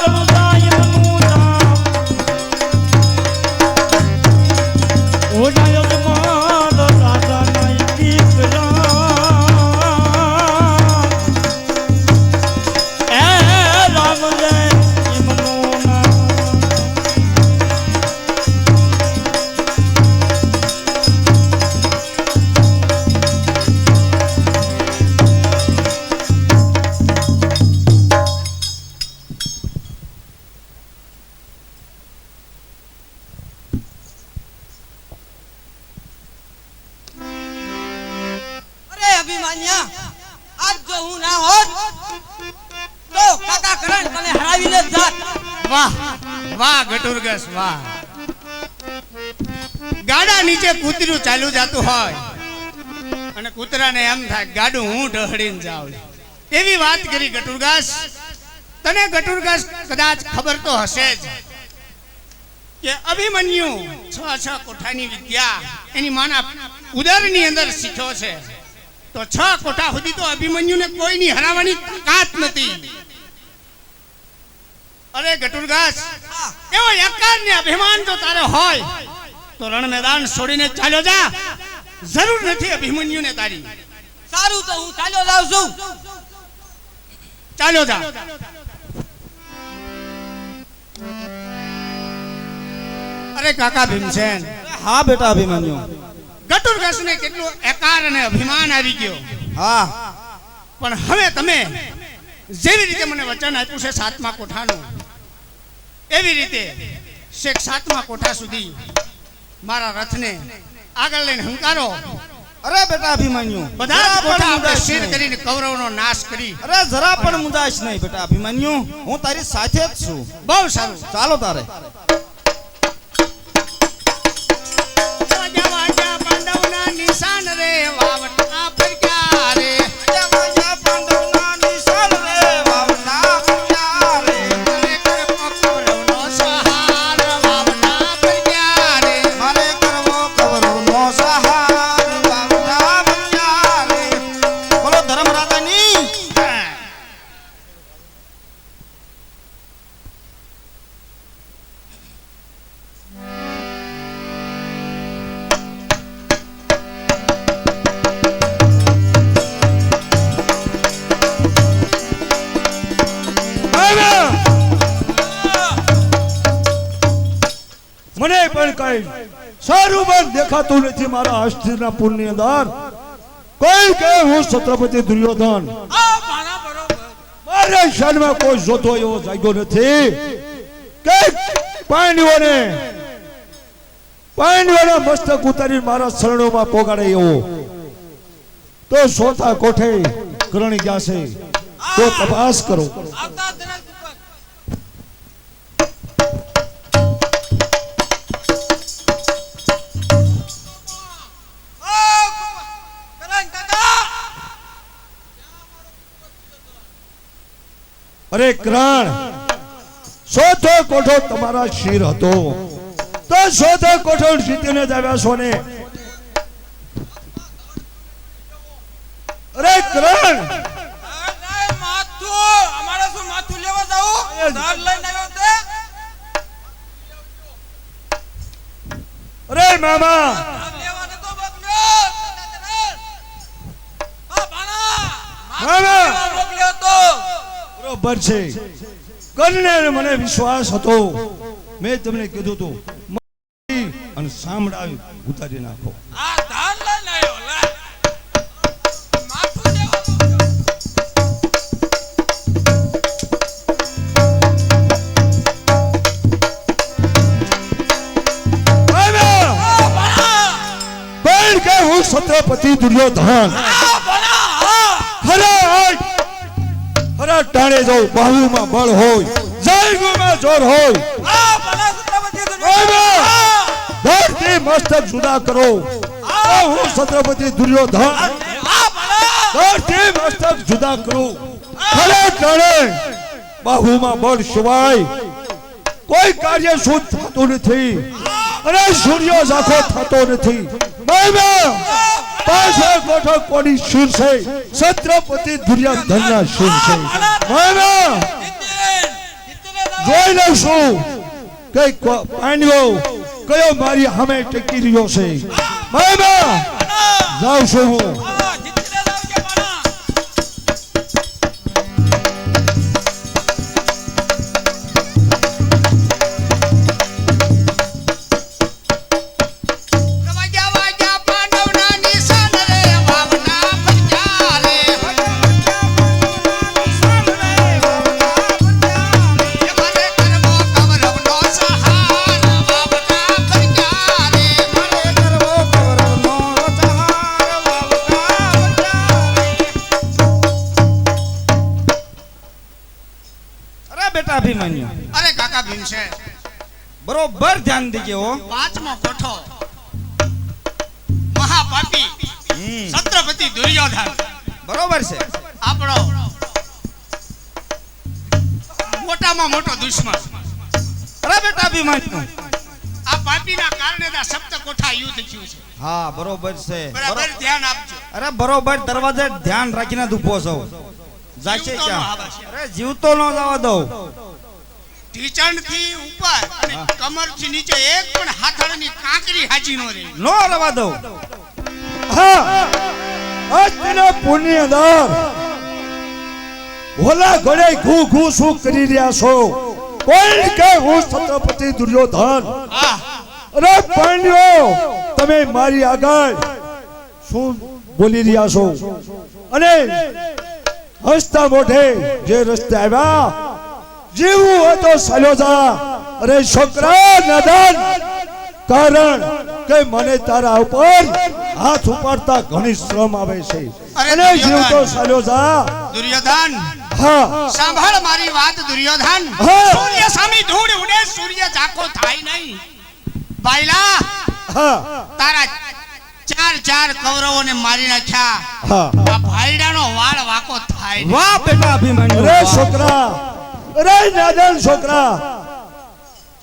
રણુદાય મનું નામ ઓડાય માર રાજા નાય દીકરા અભિમાન્ય, આજ જો હું ના હોત તો કાકા કરણ તને હરાવીને જાત. વાહ વાહ ગટુરગસ વાહ. ગાડા નીચે કૂતરું ચાલ્યું જાતું હોય અને કૂતરાને એમ થાય ગાડું હું ઢહડીને જાઉં. એવી વાત કરી ગટુરગસ. તને ગટુરગસ કદાચ ખબર તો હશે જ કે અભિમન્યુ 6 કોઠાની વિદ્યા એની માના ઉદરની અંદર શીખ્યો છે. તો 6 કોઠા સુધી તો અભિમન્યુને કોઈની હરાવવાની તાકાત નથી. અરે ગટુરગસ, એવો યકાર ને અભિમાન જો તારે હોય તો રણ મેદાન છોડીને ચાલ્યો જા. જરૂર નથી અભિમન્યુને તારી. સારું તો હું ચાલ્યો જાઉં છું. ચાલ્યો જા. અરે કાકા ભીમસેન. હા બેટા અભિમન્યુ. ગટુરગસને કેટલું એકાર અને અભિમાન આવી ગયો. હા પણ હવે તમે જેવી રીતે મને વચન આપ્યું છે 7મા કોઠાનું, એવી રીતે શેખ 7મા કોઠા સુધી મારા રથને આગળ લઈને હંકારો. અરે બેટા અભિમન્યુ, બધા જ કોઠા આપણે શેર કરીને કૌરવનો નાશ કરી. અરે જરા પણ મુંજાઈશ નહીં બેટા અભિમન્યુ, હું તારી સાથે જ છું. બહુ સારું. ચાલો તારે. વાજા વાજા પાંડવના નિશા પણ કઈ સારું પણ દેખાતું નથી મારા હસ્તીના પુણ્યની અંદર. કોઈ કહે હું છત્રપતિ દુર્યોધન, મારા શાનમાં કોઈ જોતો એવો જાગ્યો નથી કે પાણીઓને મસ્તક ઉતારી મારા શરણોમાં પોગાડે એવો. તો સોતા કોઠે કરણી ગયા છે તો તપાસ કરો. આવતા દિનેશ ઉપર અરે કરણ, સોથો કોઠો તમારા શિર હતો તો સોથો કોઠો જીતીને જ આવ્યા છો ને. અરે કરણ, માથું અમારે શું માથું લેવા જાવું? ધાર લઈને આવ્યો તે અરે મામા, ધાર લેવા નતો મોકલ્યો. આ ભાણા મામા મોકલ્યો તો બરોબર છે. કરીને મને વિશ્વાસ હતો, મેં તમને કીધું હતું અને સાંભળાવી ઉતારી નાખો. આ ધાર લઈને આવ્યો લે માથું લેવા પણ કે હું છત્રપતિ દુર્યોધન ખરા ટાણે જાઉં, બાહુમાં બળ હોય, જયગુમાં જોર હોય. ધરતી મસ્તક જુદા કરો. હું છત્રપતિ દુર્યોધન ધરતી મસ્તક જુદા કરું. ખરા ટાણે બાહુમાં બળ સિવાય કોઈ કાર્ય શુદ્ધ થતું નથી અને સૂર્ય ઝાંખો થતો નથી. પાછો કોઠો કોની શિર છે? છત્રપતિ દુર્યોધનના શિર છે. જોઈ લઈશું કે પાણીઓ કયો મારી સામે ટેકી રહ્યો છે. જાઉં છું હું. અભિમન્યુ, અરે કાકા ભીમસે, બરોબર ધ્યાન દીજે હો. પાંચમો કોઠો મહાપાપી છત્રપતિ દુર્યોધન બરોબર છે. આપણો મોટામાં મોટો દુશ્મન. અરે બેટા અભિમન્યુ, આ પાપીના કારણે આ સપ્ત કોઠા યુદ્ધ થયું છે. હા બરોબર છે. બરાબર ધ્યાન આપજો. અરે બરોબર દરવાજે ધ્યાન રાખીને જ ઊભો છો. જાશે જીવતો ક્યાં? ન આવાશે. અરે જીવતો ન જવા દઉં. ઢીચણ થી ઉપર અને કમર થી નીચે એક પણ હાથળની કાંકરી હાજી નો રહે. નો રવા દઉં. હા, આજના પુણ્યદાર ભોલા ઘડે ઘૂ ઘૂ શું કરી રહ્યા છો? કોઈ કે હું છત્રપતિ દુર્યોધન. અરે પાંડ્યો, તમે મારી આગળ શું બોલી રહ્યા છો? અને હસતા મોઢે જે રસ્તે આવ્યા, જીવું હોય તો ચાલ્યો જા. અરે છોકરા નાદાન, કારણ કે મને તારા ઉપર હાથ ઉપાડતા ઘણી શ્રમ આવે છે. અને જીવતો ચાલ્યો જા. દુર્યોધન, હા, સાંભળ મારી વાત દુર્યોધન. હા. સૂર્ય સામે ધૂળ ઉડે, સૂર્ય ઝાંખો થાય નહીં. બાયલા, હા, તારા ચાર કૌરવોને મારી નાખ્યા. હા. આ ભાઈડાનો વાળ વાકો થાય નહીં. વાહ બેટા અભિમન્યુ. અરે છોકરા, અરે નાદાન છોકરા,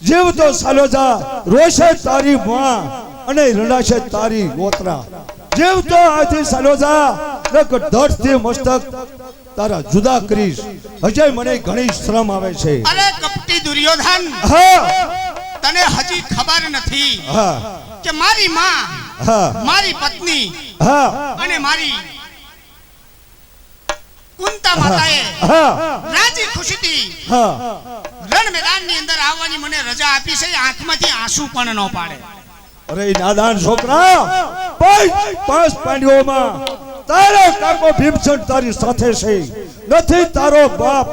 જીવતો ચાલ્યો જા. રોશે તારી માં અને રડાશે તારી ગોત્રા. જીવતો આથી ચાલ્યો જા, નકર ધડથી મસ્તક તારા જુદા કરીશ. હજે મને ઘણી શ્રમ આવે છે. અરે કપટી દુર્યોધન, હા, તને હજી ખબર નથી હા, કે મારી માં, હા, મારી પત્ની હા, અને મારી કુંતા માતાએ હા રાજી ખુશીથી હા રણ મેદાનની અંદર આવવાની મને રજા આપી છે. આંખમાંથી આંસુ પણ ન પાડે. અરે નાદાન છોકરા, પાંચ પાંડવોમાં તારો કાકો ભીમસેન તારી સાથે છે, નથી તારો બાપ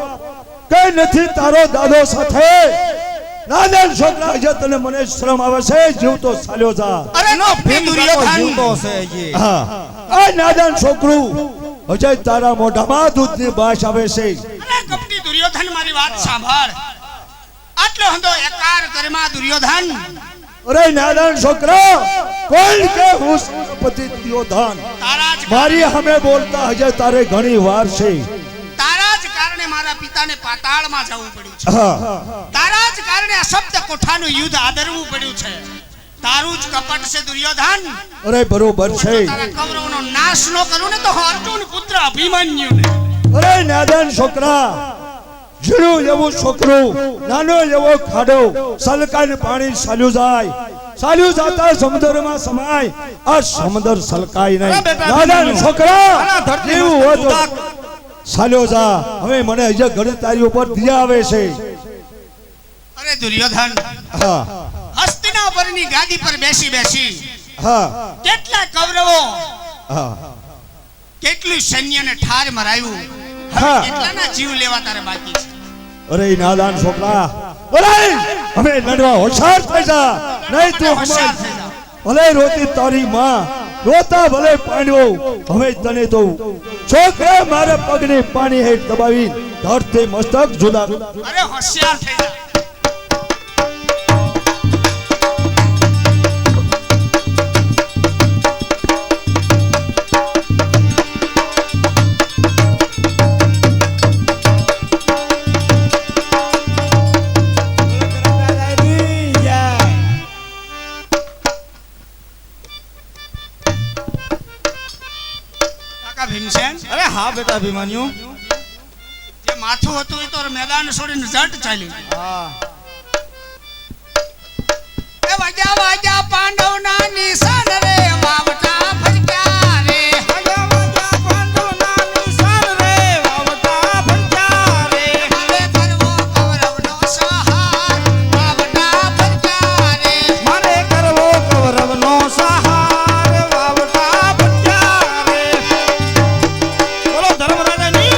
કે નથી તારો દાદો સાથે. નાદાન છોકરા, જે તને મને શરમ આવે છે, જીવતો ચાલ્યો જા. અરે નો જીવતો છે હજી. હા આ નાદાન છોકરું હજે તારા મોઢામાં દૂધની બાશ આવે છે. અરે કપટી દુર્યોધન, મારી વાત સાંભળ. આટલો હંધો એકાર કરમાં દુર્યોધન. અરે નાદાન છોકરા, કોણ કે હું સેનાપતિ દુર્યોધન? તારા જ મારી સામે બોલતા હજે તારે ઘણી વાર છે. તારા જ કારણે મારા પિતાને પાતાળમાં જવું પડ્યું છે. હા તારા જ કારણે આ સપ્ત કોઠાનું યુદ્ધ આદરવું પડ્યું છે. તારું જ કપટ છે દુર્યોધન. અરે બરોબર છે. તારા કૌરવનો નાશ ન કરું ને તો અર્જુન પુત્ર અભિમન્યુને. અરે નાદાન છોકરા, ઝીણું એવું છોકરું, નાનો એવો ખાડો, સલકાઈને પાણી ચાલ્યું જાય, ચાલ્યું જાતા સમુદ્રમાં સમાય. આ સમુદ્ર સલકાય નહીં. નાદાન છોકરા, જેવું હોય તો ચાલ્યો જા. હવે મને હજે ઘણી તારી ઉપર દિયા આવે છે. અરે દુર્યોધન, હા હસ્તિનાપુરની ગાદી પર બેસી બેસી હા કેટલા કૌરવો, હા કેટલું સૈન્યને ઠાર મરાયું. હવે હા. કેટલાના જીવ લેવા તારે બાકી છે? અરે નાદાન છોકરા, અરે અમે લડવા હોશિયાર થઈ જા, નહીં તું હોશિયાર હમણાં થઈ જા. ભલે રોતી તારી માં, રોતા ભલે પાંડવો. હવે તને તો છોકરા મારે પગને પાણી હેઠ દબાવી ધરતી મસ્તક જુદા. અરે હોશિયાર થઈ જા. કાકા ભીમસેન, અરે હા બેટા અભિમન્યુ. જે માથું હતું એ તો મેદાન છોડીને જટ ચાલી. હા એ વાજા વાજા પાંડવના નિશાન રે, વાવટા ફરક્યા રે. વાજા વાજા પાંડવના નિશાન રે, વાવટા ફરક્યા રે. મારે કરવો કૌરવનો સહાર, વાવટા ફરક્યા રે. મારે કરવો કૌરવનો સહાર, વાવટા ભટ્યા રે. બોલો ધર્મરાજાની.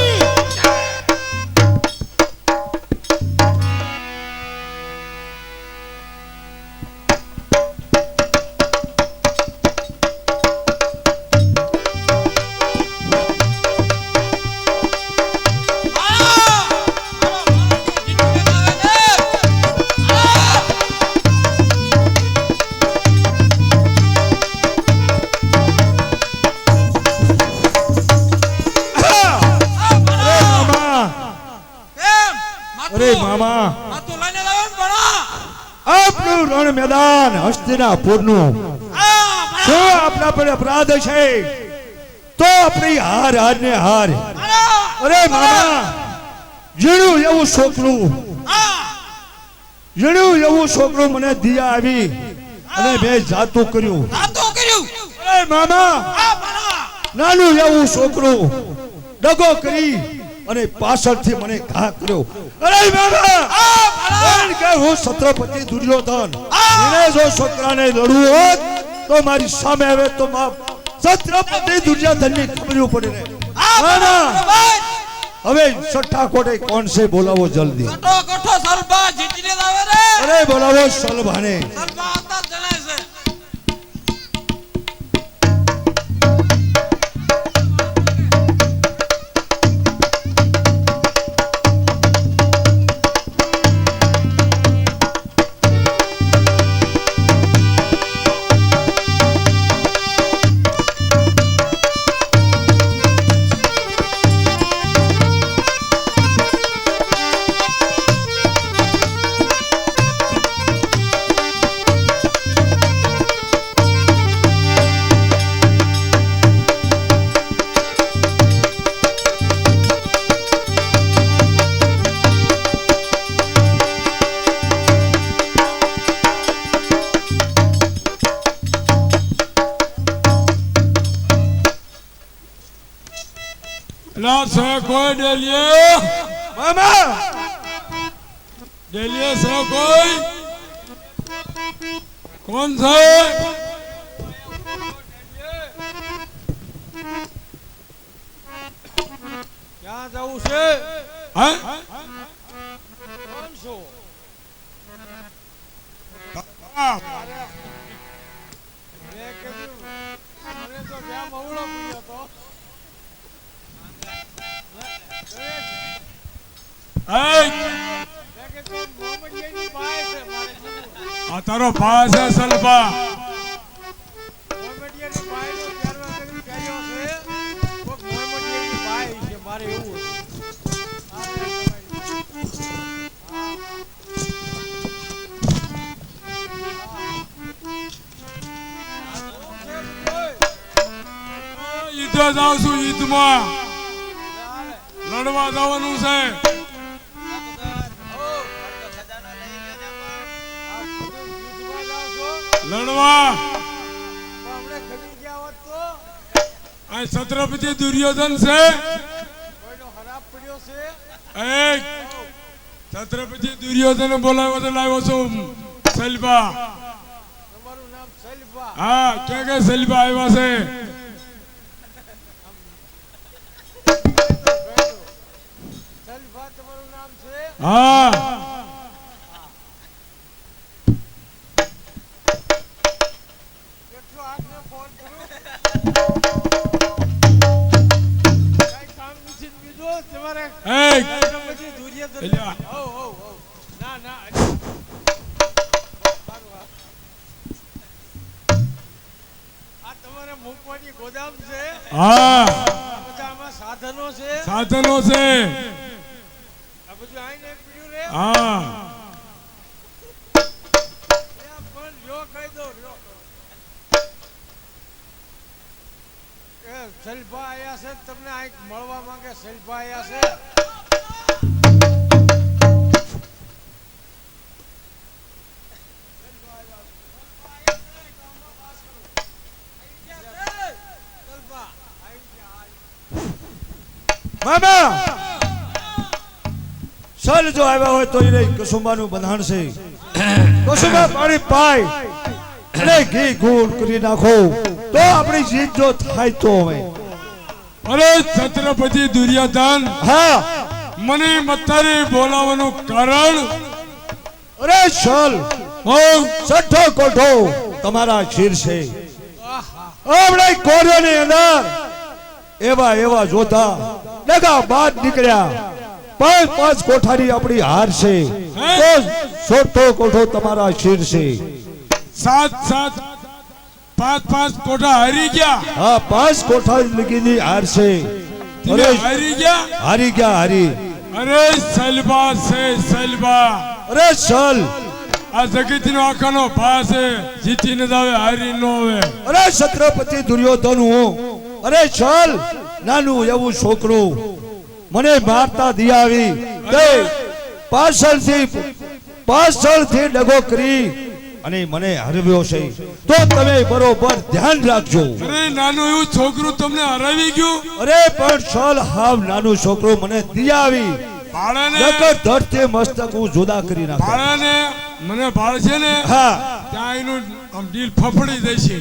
અરે મામા, માથું લઈને લાવો ને ભણા. આપણું રણ મેદાન હસ્તિનાપુરનું શું આપણા પર અપરાધ છે? તો આપણી હાર હાર ને હાર. અરે મામા, ઝીણું એવું છોકરું, ઝીણું એવું છોકરું મને દિયા આવી અને મેં જાતું કર્યું. અરે મામા, નાનું એવું છોકરું દગો કરી અને પાછળથી મને ઘા કર્યો. અરે બાબા, કોણ કે હું છત્રપતિ દુર્યોધન? એને જો છોકરાને લડવું હોત તો મારી સામે આવે તો છત્રપતિ દુર્યોધનની ખબર પડે ને. હવે છઠ્ઠા કોટે કોણ છે? બોલાવો જલ્દી. કઠો સલભા જીતીને લાવે રે. અરે બોલાવો સલભાને. સલભા આવતા જ જણાય છે. લા સે કોઈ ડેલીએ મામા ડેલીએ સે કોઈ કોણ છે ક્યાં જવું છે હે કોણ છો હા મેં કીધું મને તો ત્યાં મવડો પડ્યો તો હે મેં કીધું મોહમ્મદિયાની પાસે છે મારે જવું. આ તારો ભાઈ છે સલભા મોહમ્મદિયાની બાઈનો પહેરવા કરી પહેર્યો છે કોક મોહમ્મદિયાની બાઈ છે મારે એવું છે. આ લે તમારી. ઈદે જાઉં છું ઈદમાં લડવા જવાનું છે લડવા આ છત્રપતિ દુર્યોધન છે એક છત્રપતિ દુર્યોધન બોલાવ્યો તો લાવ્યો છું સલભા હા કે સલભા આવ્યા છે હા ગોદામ છે હા બધા આમાં સાધનો છે સાધનો છે આ બધું આઈને પીડ્યું રે હા પણ જો કહી દો રહ્યો એ સલભા આયા છે તમને આ મળવા માંગે સલભા આયા છે મામા ચાલ જો આવ્યા હોય તો એને કસુંબાનું બંધાણ છે કસુંબા પાણી પાય અને ઘી ગોળ કરી નાખો તો આપણી જીત જો થાય તો હવે અરે છત્રપતિ દુર્યોધન હા મને મત્તારે બોલાવવાનું કારણ અરે ચાલ છઠ્ઠો કોઠો તમારા શીર છે આપણે કોરિયાની અંદર એવા એવા જોતા ડગા બાદ નીકળ્યા પાંચ કોઠાની આપણી હાર છે તો છઠ્ઠો કોઠો તમારા શીર છે સાત પાંચ કોઠા હારી ગયા હા 5 કોઠા લગીની હાર છે તમે હારી ગયા હારી અરે સલભા છે સલભા અરે ચાલ આ જગતનો આખાનો ભા છે જીતીને જ આવે હારી ન આવે અરે છત્રપતિ દુર્યોધન હું અરે ચાલ નાનું એવું છોકરું મને મારતા દિયાવી તે પાછળથી ડગો કરી અને મને હરવ્યો છે તો તમે બરોબર ધ્યાન રાખજો અરે નાનું એવું છોકરું તમને હરાવી ગયું અરે પણ ચાલ હાવ નાનું છોકરું મને દિયાવી બાળાને નકર ધરતી મસ્તક હું જુદા કરી નાખું બાળાને મને બાળ છે ને હા ત્યાં એનું આમ દિલ ફફડી જાય છે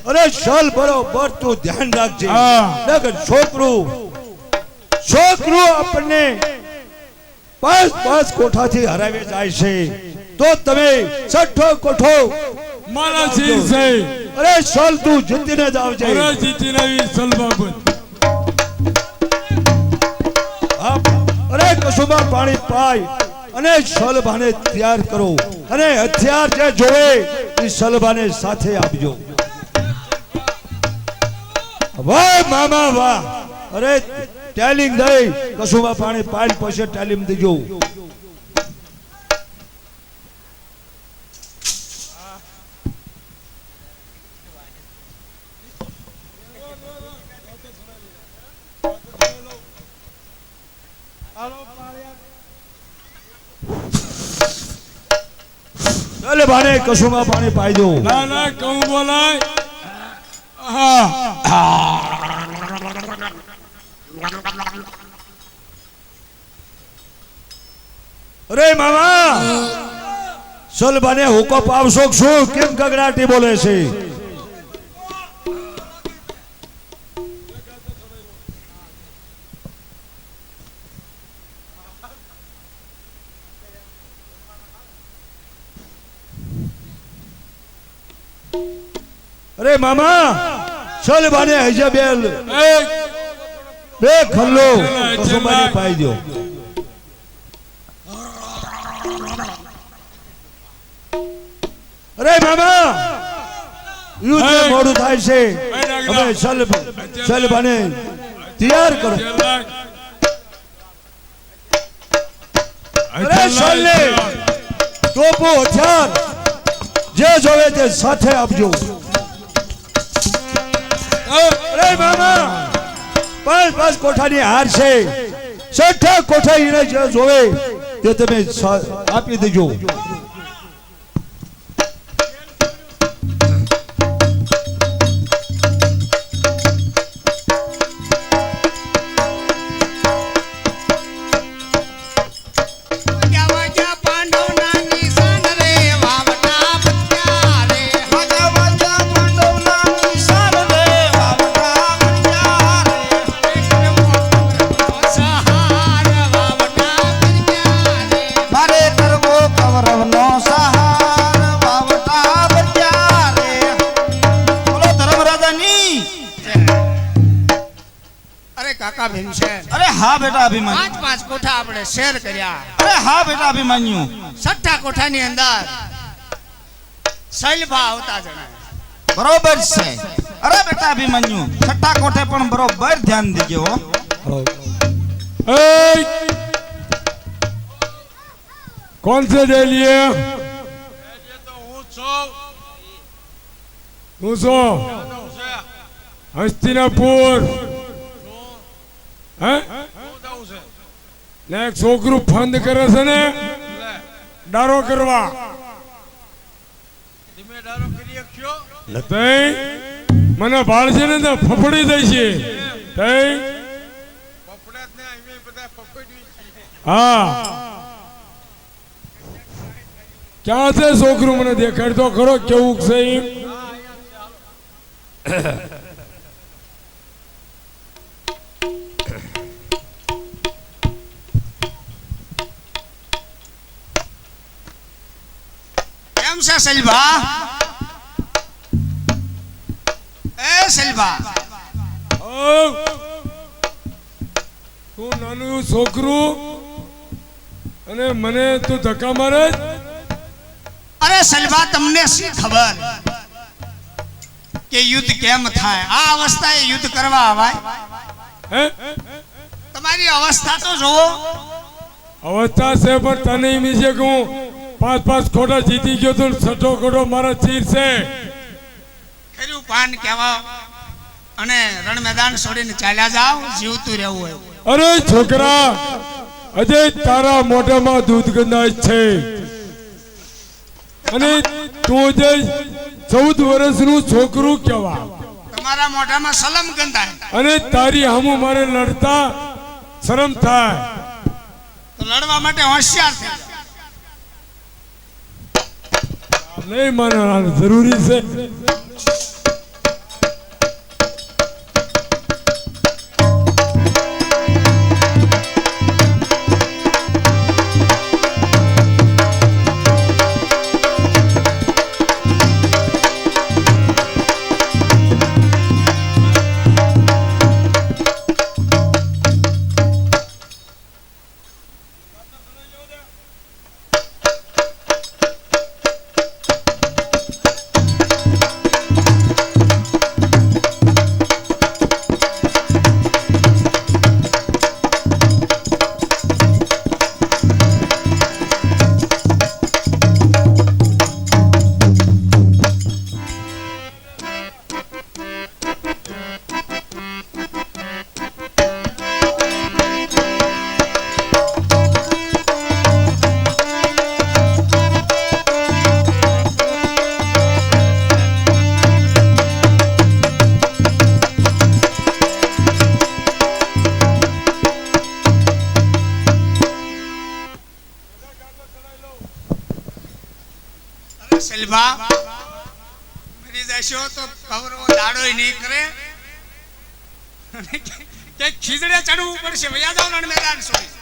અરે ચાલ બરોબર તું ધ્યાન રાખજે હા. નકર છોકરું આપણને પાંચ કોઠાથી હરાવી જાય છે તો તમે છઠ્ઠો કોઠો મારા શીર છે અરે ચાલ તું જીતીને જ આવજે અરે જીતીને આવી સલભા અરે કસુંબા પાણી પાય અને સલભાને તૈયાર કરો અને હથિયાર જે જોવે એ સલભાને સાથે આપજો વાહ મામા વાહ અરે ટેલિંગ દઈ કસુંબા પાણી પાય પછી ટેલિંગ દેજો ચાલે ભાને કસુંબા પાણી પાઈ દો ના ના કહું બોલાય હા અરે મામા સલભાને હુકમ આવશો કે શું? કેમ ગગડાટી બોલે છે? અરે મામા સલભાને હજે બે ખલ્લો કસુંબાને પાઈ દો. અરે મામા યુદ્ધ મોડું થાય છે, હવે સલભાને તૈયાર કરો. અરે સલને ટોપો હથિયાર જે જોવે તે સાથે આપજો. અરે મામા 5 કોઠાની હાર છે, 6 કોઠા ઈને જે જોવે તે તમે આપી દેજો. કાકા ભીમસેન, અરે હા બેટા અભિમાન્યુ. 5 કોઠા આપણે શેર કર્યા. અરે હા બેટા અભિમાન્યુ. 6 કોઠાની અંદર સલભા આવતા જણાય. બરોબર છે. અરે બેટા અભિમાન્યુ 6 કોઠે પણ બરોબર ધ્યાન દેજો. कौन से दे लिए? हस्तिनापुर ને એક છોકરું ફંદ કરે છે ને ડારો કરવા. મને ભાળશે ને તો ફફડી દે છે. હા ક્યાં છે છોકરું? મને દેખાડ તો ખરો કેવું છે એમ. કેમ છે સલભા? એ સલભા, તું નાનું છોકરું અને મને તું ધક્કા મારે? અરે સલભા, તમને શી ખબર કે યુદ્ધ કેમ થાય? આ અવસ્થાએ યુદ્ધ કરવા આવાય? તમારી અવસ્થા તો જોવો. અવસ્થા છે પણ તને એમ છે કે હું 5 ખોટા જીતી ગયો તો 6 ખોટો મારા ચીર છે. ખરું પાન કહેવા અને રણ મેદાન છોડીને ચાલ્યા જાવ, જીવતું રહેવું હોય. અરે છોકરા, અજય તારા મોઢામાં દૂધ ગંધાય છે અને તું જે 14 વર્ષનું છોકરું કહેવા, તમારા મોઢામાં સલમ ગંધાય અને તારી સામું મારે લડતા શરમ થાય તો લડવા માટે હોશિયાર થઈ જાવ. નહીં માનવા જરૂરી છે. સેલભા મરી જશો તો કવરો દાડોય નહીં કરે કે ખીજડે ચડવું પડશે વયા જાવ રણ મેદાન સુધી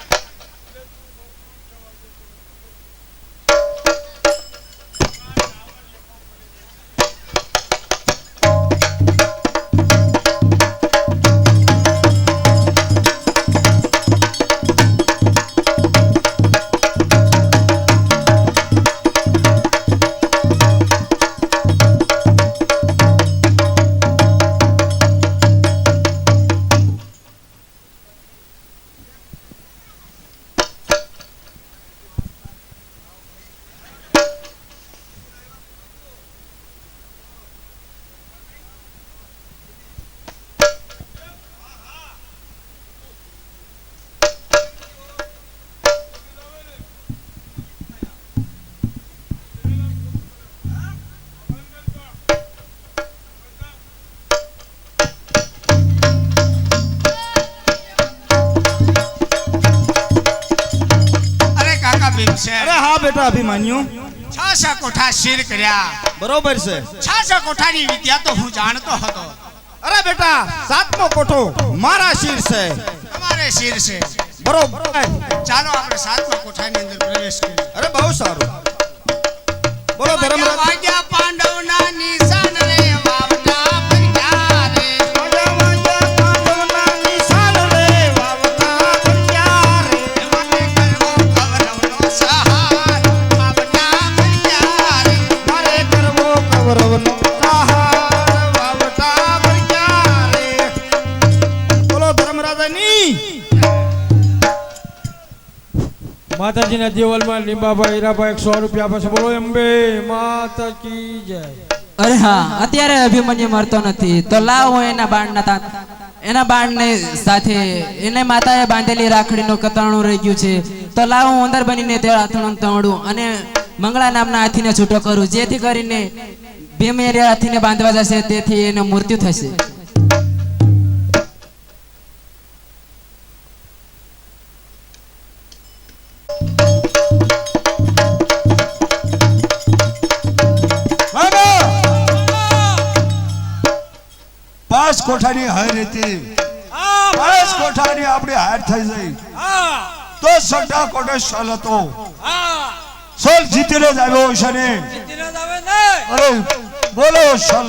અરે હા બેટા અભિમાન્યુ છાસા કોઠા શીર કર્યા બરોબર છે છાસા કોઠાની વિદ્યા તો હું જાણતો હતો અરે બેટા સાતમો કોઠો મારા શીર છે તમારે શીર છે બરોબર ચાલો આપણે સાતમા કોઠાની અંદર પ્રવેશ કરીએ અરે બહુ સારું બોલો ધર્મરાજ વાગ્યા પાંડવના નિશાન રે વાવના પર્યા રે પાંડવના નિશાન રે વાવના પર્યા રે મને કરવો કૌરવનો સહાર વાવના પર્યા રે મારે કરવો કૌરવનો સહાર વાવના પર્યા રે બોલો ધર્મરાજની માતાજીના દેવલમાં લીંબાભાઈ હીરાભાઈ 100 રૂપિયા આપે છે. બોલો અંબે માતા કી જય. અરે હા અત્યારે અભિમન્યુ મરતો નથી તો લાવ હું એના બાણને સાથે એને માતાએ બાંધેલી રાખડીનું કતરણું રહી ગયું છે તો લાવ હું અંદર બનીને તે હાથણું તોડું અને મંગળા નામના હાથીને છૂટો કરું જેથી કરીને ભીમ એ હાથીને બાંધવા જશે તેથી એનું મૃત્યુ થશે. પાંચ કોઠાની હાર હતી પાંચ કોઠાની આપણી હાર થઈ ગઈ તો સટ્ટા કોઠે સોલ હતો સોલ જીતીને જ આવ્યો છે ને અરે બોલો સોલ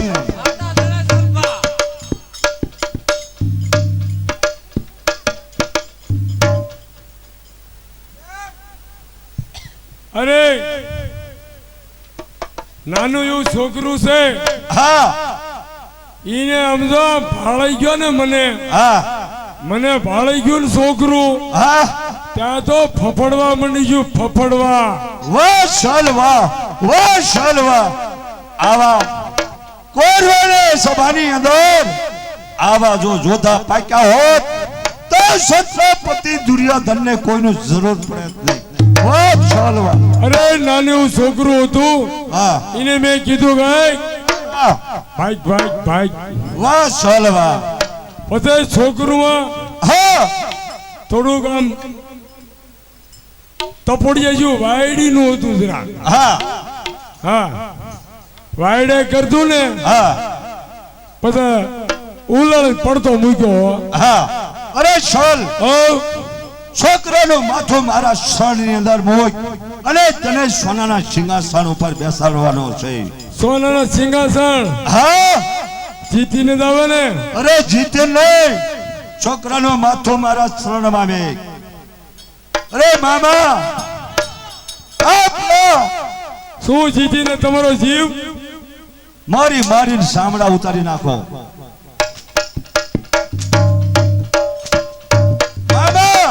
અરે નાનું એવું છોકરું છે હા ઈને સમજો ભાળાઈ ગયો ને હા મને ભાળાઈ ગયું ને છોકરું હા ત્યાં તો ફફડવા મંડી ગયું ફફડવા વાહ શાલવા આવા કોરવાને સભાની અંદર આવા જો જોધા પાક્યા હોત તો છત્રપતિ દુર્યોધનને કોઈનું જરૂર પડે નહીં. વાહ શાલવા અરે નાનું એવું છોકરું હતું હા એને મેં કીધું કે હા. ભાઈ વાહ શાલવા પછી છોકરું હા થોડુંક આમ તપોડિયા જેવું વાયડી નું હતું જરા હા હા વાયડે કરતું ને હા પછી ઉલળ પડતો મૂક્યો હા અરે શાલ ઓ છોકરાનું માથું મારા શણની અંદર મૂક અને તને સોનાના સિંહાસન ઉપર બેસાડવાનો છે. સોનાના સિંહાસન હા જીતીને જ આવે ને અરે જીતે નહીં છોકરાનું માથું મારા શરણમાં મેક. અરે મામા આપો શું જીતીને તમારો જીવ મારીને સામડા ઉતારી નાખો. મામા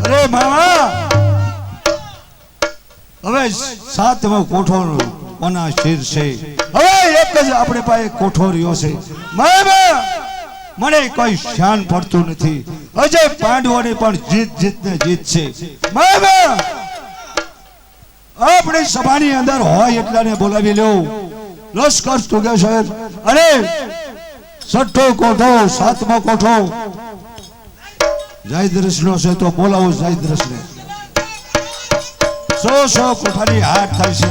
અરે મામા હવે સાતમો કોઠો કોના શીર છે હવે એક જ આપણે પાસે કોઠો રહ્યો છે. મામા મને કોઈ ધ્યાન પડતું નથી અજય પાંડવોની પણ જીત છે. મામા આપણી સભાની અંદર હોય એટલાને બોલાવી લેવું લશ્કર ટુગેશ્વર અને છઠ્ઠો કોઠો સાતમો કોઠો જયદ્રશ નો છે તો બોલાવો જયદ્રશ ને. 100 કોઠાની હાર થાય છે.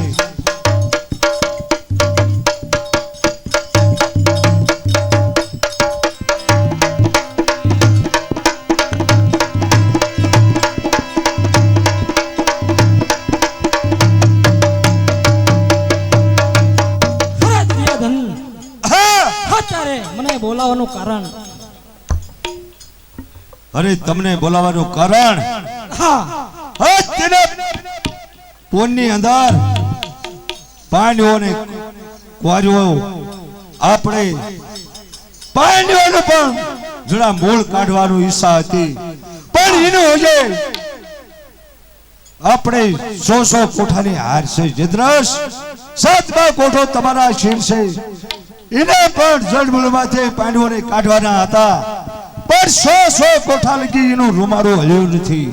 અરે દુર્યોધન હા, અત્યારે મને બોલાવવાનું કારણ અરે તમને બોલાવવાનું કારણ હા તેને પોનની અંદર પાંડવોને કવાર્યો. આપણે પાંડવોને પણ જરા મૂળ કાઢવાનું ઈચ્છા હતી, પણ એનું હજે આપણે 100 કોઠાની હાર છે. જદ્રસ 7મા કોઠો તમારા શિર છે, એને પણ જળમૂળમાંથી પાંડવોને કાઢવાના હતા, પણ 100 કોઠા લગી એનું રૂમારું હલ્યું નથી.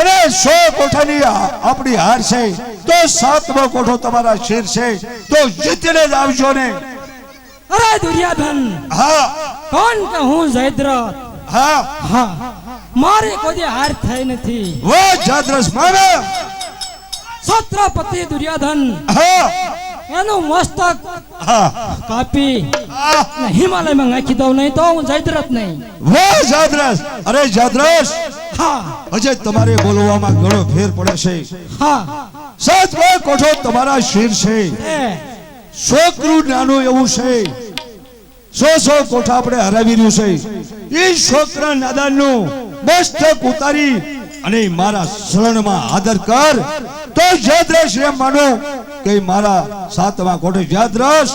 અને 100 કોઠાની આપણી હાર છે, તો 7મો કોઠો તમારા શિર છે, તો જીતીને જ આવજો ને. અરે દુર્યોધન હા કોણ કે હું જયદ્રથ હા હા મારી કોઈ હાર થઈ નથી. વાહ જાદ્રસ મામા. છત્રપતિ દુર્યોધન હા એનું મસ્તક હા કાપી હા. અને હિમાલયમાં નાખી દઉં, નહીં તો હું જયદ્રથ નહીં. વાહ જાદ્રસ. અરે જાદ્રસ, હા હજે તમારે બોલવામાં ઘણો ફેર પડે છે. હા 7મો કોઠો તમારા શિર છે, એ છોકરું નાનું એવું છે, 100 કોઠા આપણે હરાવી રહ્યું છે. એ છોકરા નાદાનનું મસ્તક ઉતારી અને મારા શરણમાં આદર કર, તો જાદ્રસ એમ માનો કે મારા 7મા કોઠે જાદ્રસ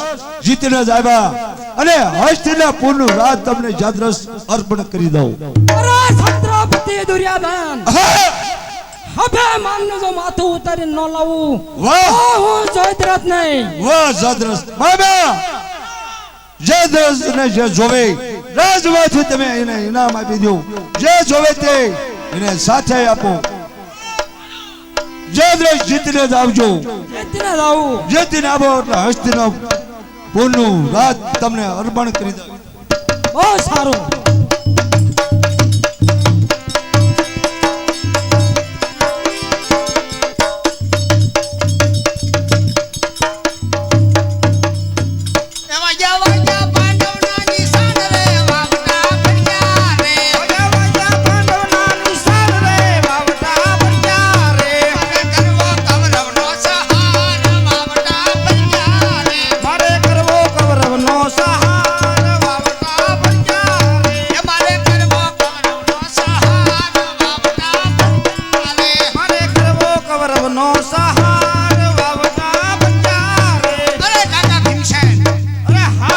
જીતીને જ આવ્યા, અને હસ્તિના પૂરનું રાજ તમને જાદ્રસ અર્પણ કરી દઉં. અરે છત્રપતિ દુર્યોધન હા, હવે માનનું જો માથું ઉતારી ન લાવું વાહ તો હું જયદ્રથ નહીં. વાહ જાદ્રસ મામા. જાદ્રસ ને જે જોવે રાજમાંથી તમે એને ઇનામ આપી દો, જે જોવે તે એને સાથે આપો. જાદ્રસ જીતીને જ આવજો. જીતીને જ આવું. જીતીને આવો એટલે હસ્તિનો પૂરનું રાજ તમને અર્પણ કરી દઉં. બહુ સારું.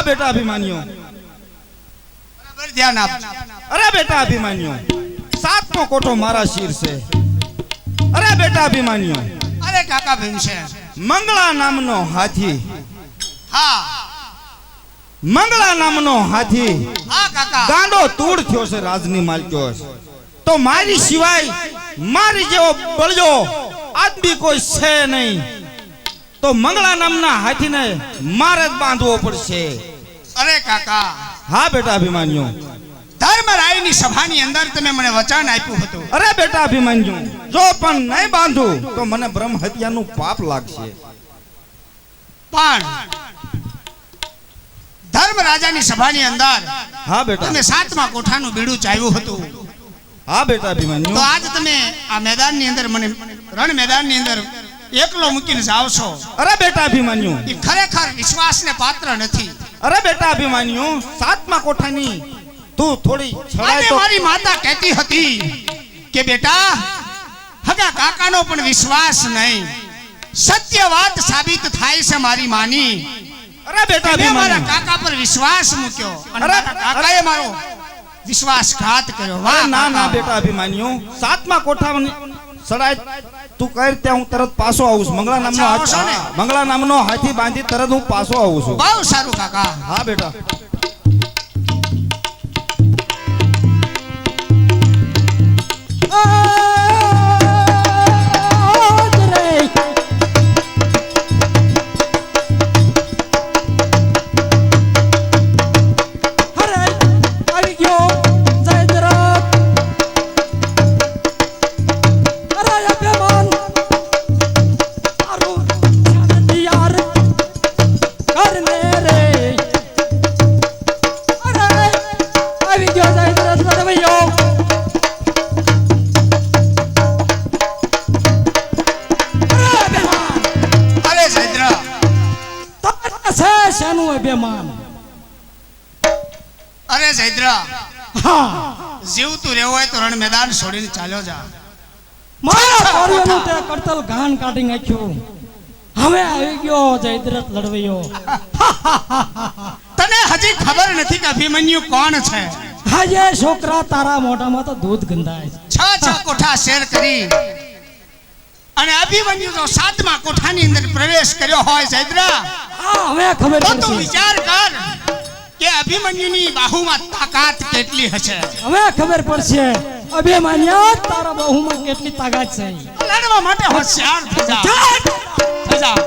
બેટા અભિમાન્યુ, બરાબર ધ્યાન આપજો. અરે બેટા અભિમાન્યુ, 7મો કોઠો મારા શિર છે. અરે બેટા અભિમાન્યુ, અરે કાકા ભીમસેન. મંગળા નામનો હાથી, હા મંગળા નામનો હાથી હા કાકા. ગાંડો તૂડ થયો છે, રાજની માલક્યો છે. તો મારી સિવાય મારી જેવો બળજો આદમી કોઈ છે નહીં, તો મંગળા નામના હાથીને મારે જ બાંધવો પડશે. અરે કાકા, હા બેટા અભિમાન્યુ. ધર્મરાયની સભાની અંદર તમે મને વચન આપ્યું હતું. અરે બેટા અભિમાન્યુ, જો પણ નહીં બાંધું તો મને બ્રહ્મ હત્યાનું પાપ લાગશે. પણ ધર્મરાજાની સભાની અંદર હા બેટા. તમે 7મા કોઠાનું બીડું ચાવ્યું હતું, હા બેટા અભિમાન્યુ. તો આજ તમે આ મેદાનની અંદર મને રણ મેદાનની અંદર એકલો મૂકીને જાવ છો, અરે બેટા અભિમાન્યુ, એ ખરેખર વિશ્વાસને પાત્ર નથી. અરે બેટા અભિમાન્યુ, 7મા કોઠાની તું થોડી છળાય અને તો મારી માતા કહેતી હતી કે બેટા હગા કાકાનો પણ વિશ્વાસ નહીં, સત્ય વાત સાબિત થાય છે મારી માની. અરે બેટા મેં મારા અભિમાન્યુ, કાકા પર વિશ્વાસ મૂક્યો અને અરે, મારા કાકાએ મારો વિશ્વાસઘાત કર્યો. વાહ અરે ના ના કાકા. બેટા અભિમાન્યુ, 7મા કોઠાની સડાય તું કઈ ત્યાં હું તરત પાછો આવું છું. મંગળા નામનો અચ્છા, આવશો ને? મંગળા નામનો હાથી બાંધી તરત હું પાછો આવું છું. બહુ સારું કાકા. હા બેટા. અભિમાન. અરે જયદ્ર, હા, જીવતું રહેવું હોય તો રણ મેદાન છોડીને ચાલ્યો જા. મારા કાર્યનું તે કરતલ ઘાન કાઢી નાખ્યું. હવે આવી ગયો જયદ્રથ લડવૈયો. તને હજી ખબર નથી કે અભિમન્યુ કોણ છે. આજે છોકરા તારા મોઢામાં તો દૂધ ગંધાય છે. 6 કોઠા શેર કરી અને અભિમન્યુ તો 7મા કોઠાની અંદર પ્રવેશ કર્યો હોય જયદ્ર, હા, હવે ખબર તો તું પડશે. વિચાર કર કે અભિમન્યુની બાહુમાં તાકાત કેટલી હશે. હવે ખબર પડશે અભિમાન્ય તારા બહુમાં કેટલી તાકાત છે. લડવા માટે હોશિયાર થઈ જા. થઈ જા.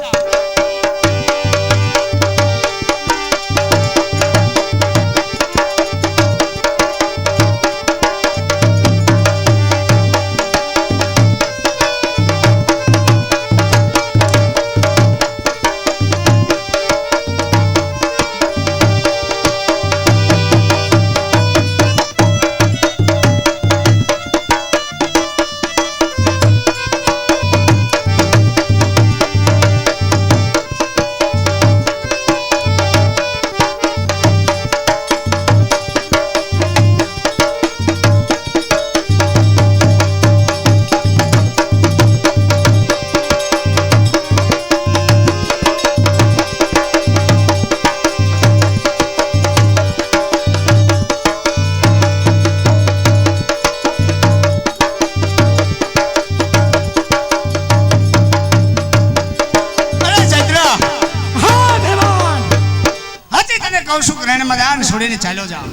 કહું છું કે રણ મેદાન છોડીને ચાલ્યો જા.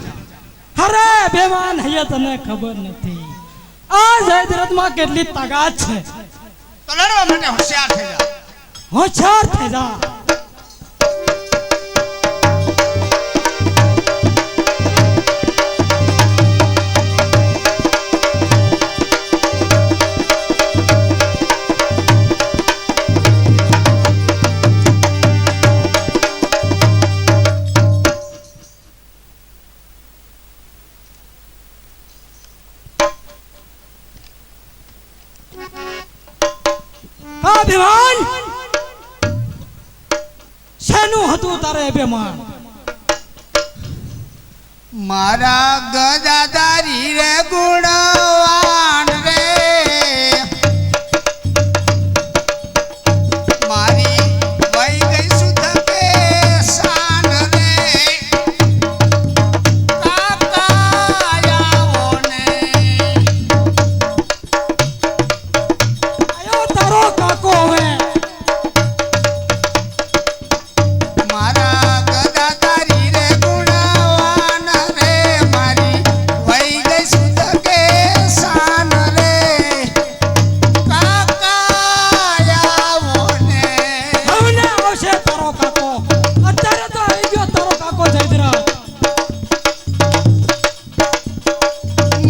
અરે બેમાન, હૈયા તને ખબર નથી આ જયદ્રથમાં કેટલી તાકાત છે. તો લડવા માટે હોશિયાર થઈ જા. હોશિયાર થઈ જા. અભિમાન શેનું હતું તારે અભિમાન? મારા ગદાધારી રે ગુણવાન રે, મારી વઈ ગઈ સુધ કે શાન રે, કાકાયાઓ ને આયો તારો કાકો. હવે મારા ગદાધારી રે ગુણવાન રે, મારી વઈ ગઈ સુધ કે શાન રે, કાકાયાઓ ને હવને આવશે તારો કાકો. અત્યારે તો આવી ગયો તારો કાકો જયદ્રથ.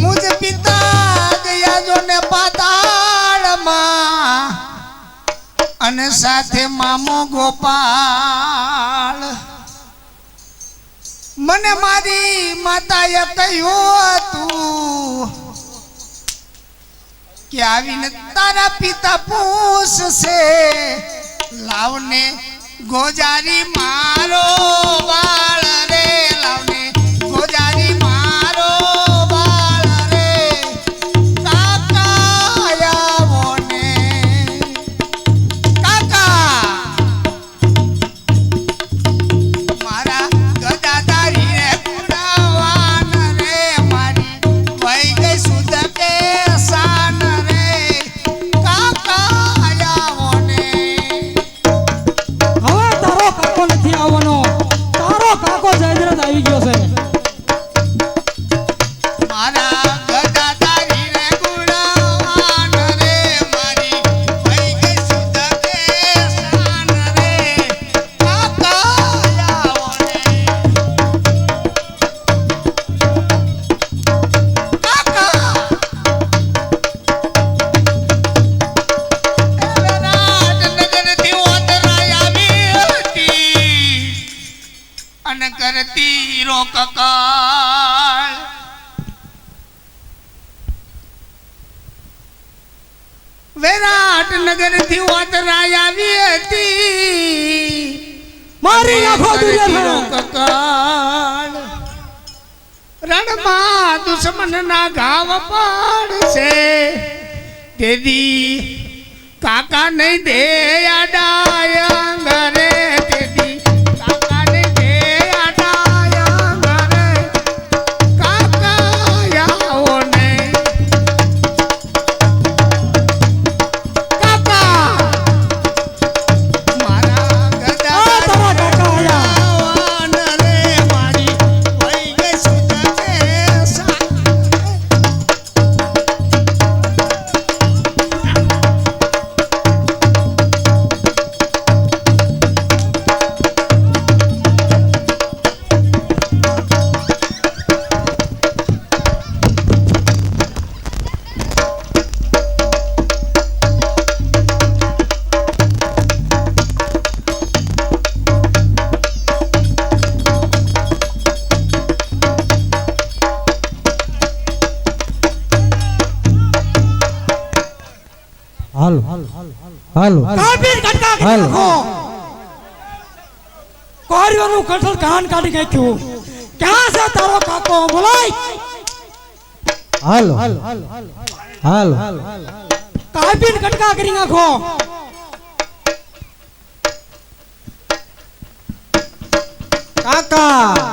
મુજ પિતા ગયા જો ને પાતાળમાં, અને સાથે મામો ગોપાલ. મને મારી માતાએ કહ્યું હતું કે આવીને તારા પિતા પૂછશે, લાવને ગોજારી મારો વાળ રે, લાવને ગોજારી મારો વાળ રે, કાકાયાઓ ને કાકા. મારા ગદાધારી રે ગુણવાન રે, મારી વઈ ગઈ સુધ કે શાન રે, કાકાયાઓ ને હવે તારો કાકો નથી આવવાનો. તારો કાકો જયદ્રથ આવી ગયો છે. મારા ગદાધારી રે ગુણવાન રે, મારી વઈ ગઈ સુધ કે શાન રે, કાકાયાઓ ને કાકા. રાજનગરથી ઓતરાય આવી હતી અને કરતી રોકકાળ. વિરાટનગરથી ઓતરાય આવી હતી, મારી આંખો દુનિયા કકાળ રણમાં દુશ્મનના ઘાવ પડશે તેદી કાકા નહીં દે આડાયંગ રે તેદી કાકા નહીં દે આડાયંગ રે કાકા આવો નહીં કાકા મારા ગદા તારા કાકા આયા આવાન રે મારી વઈ ગઈ સુધરે સા હાલો હાલો કાપીને કટકા કરી હાલો. નાખો કોરિયાનું કઠલ કાન કાઢી નાખ્યું ક્યાં છે તારો કાકો બોલાય હાલો હાલો કાપીને કટકા કરી નાખો કાકા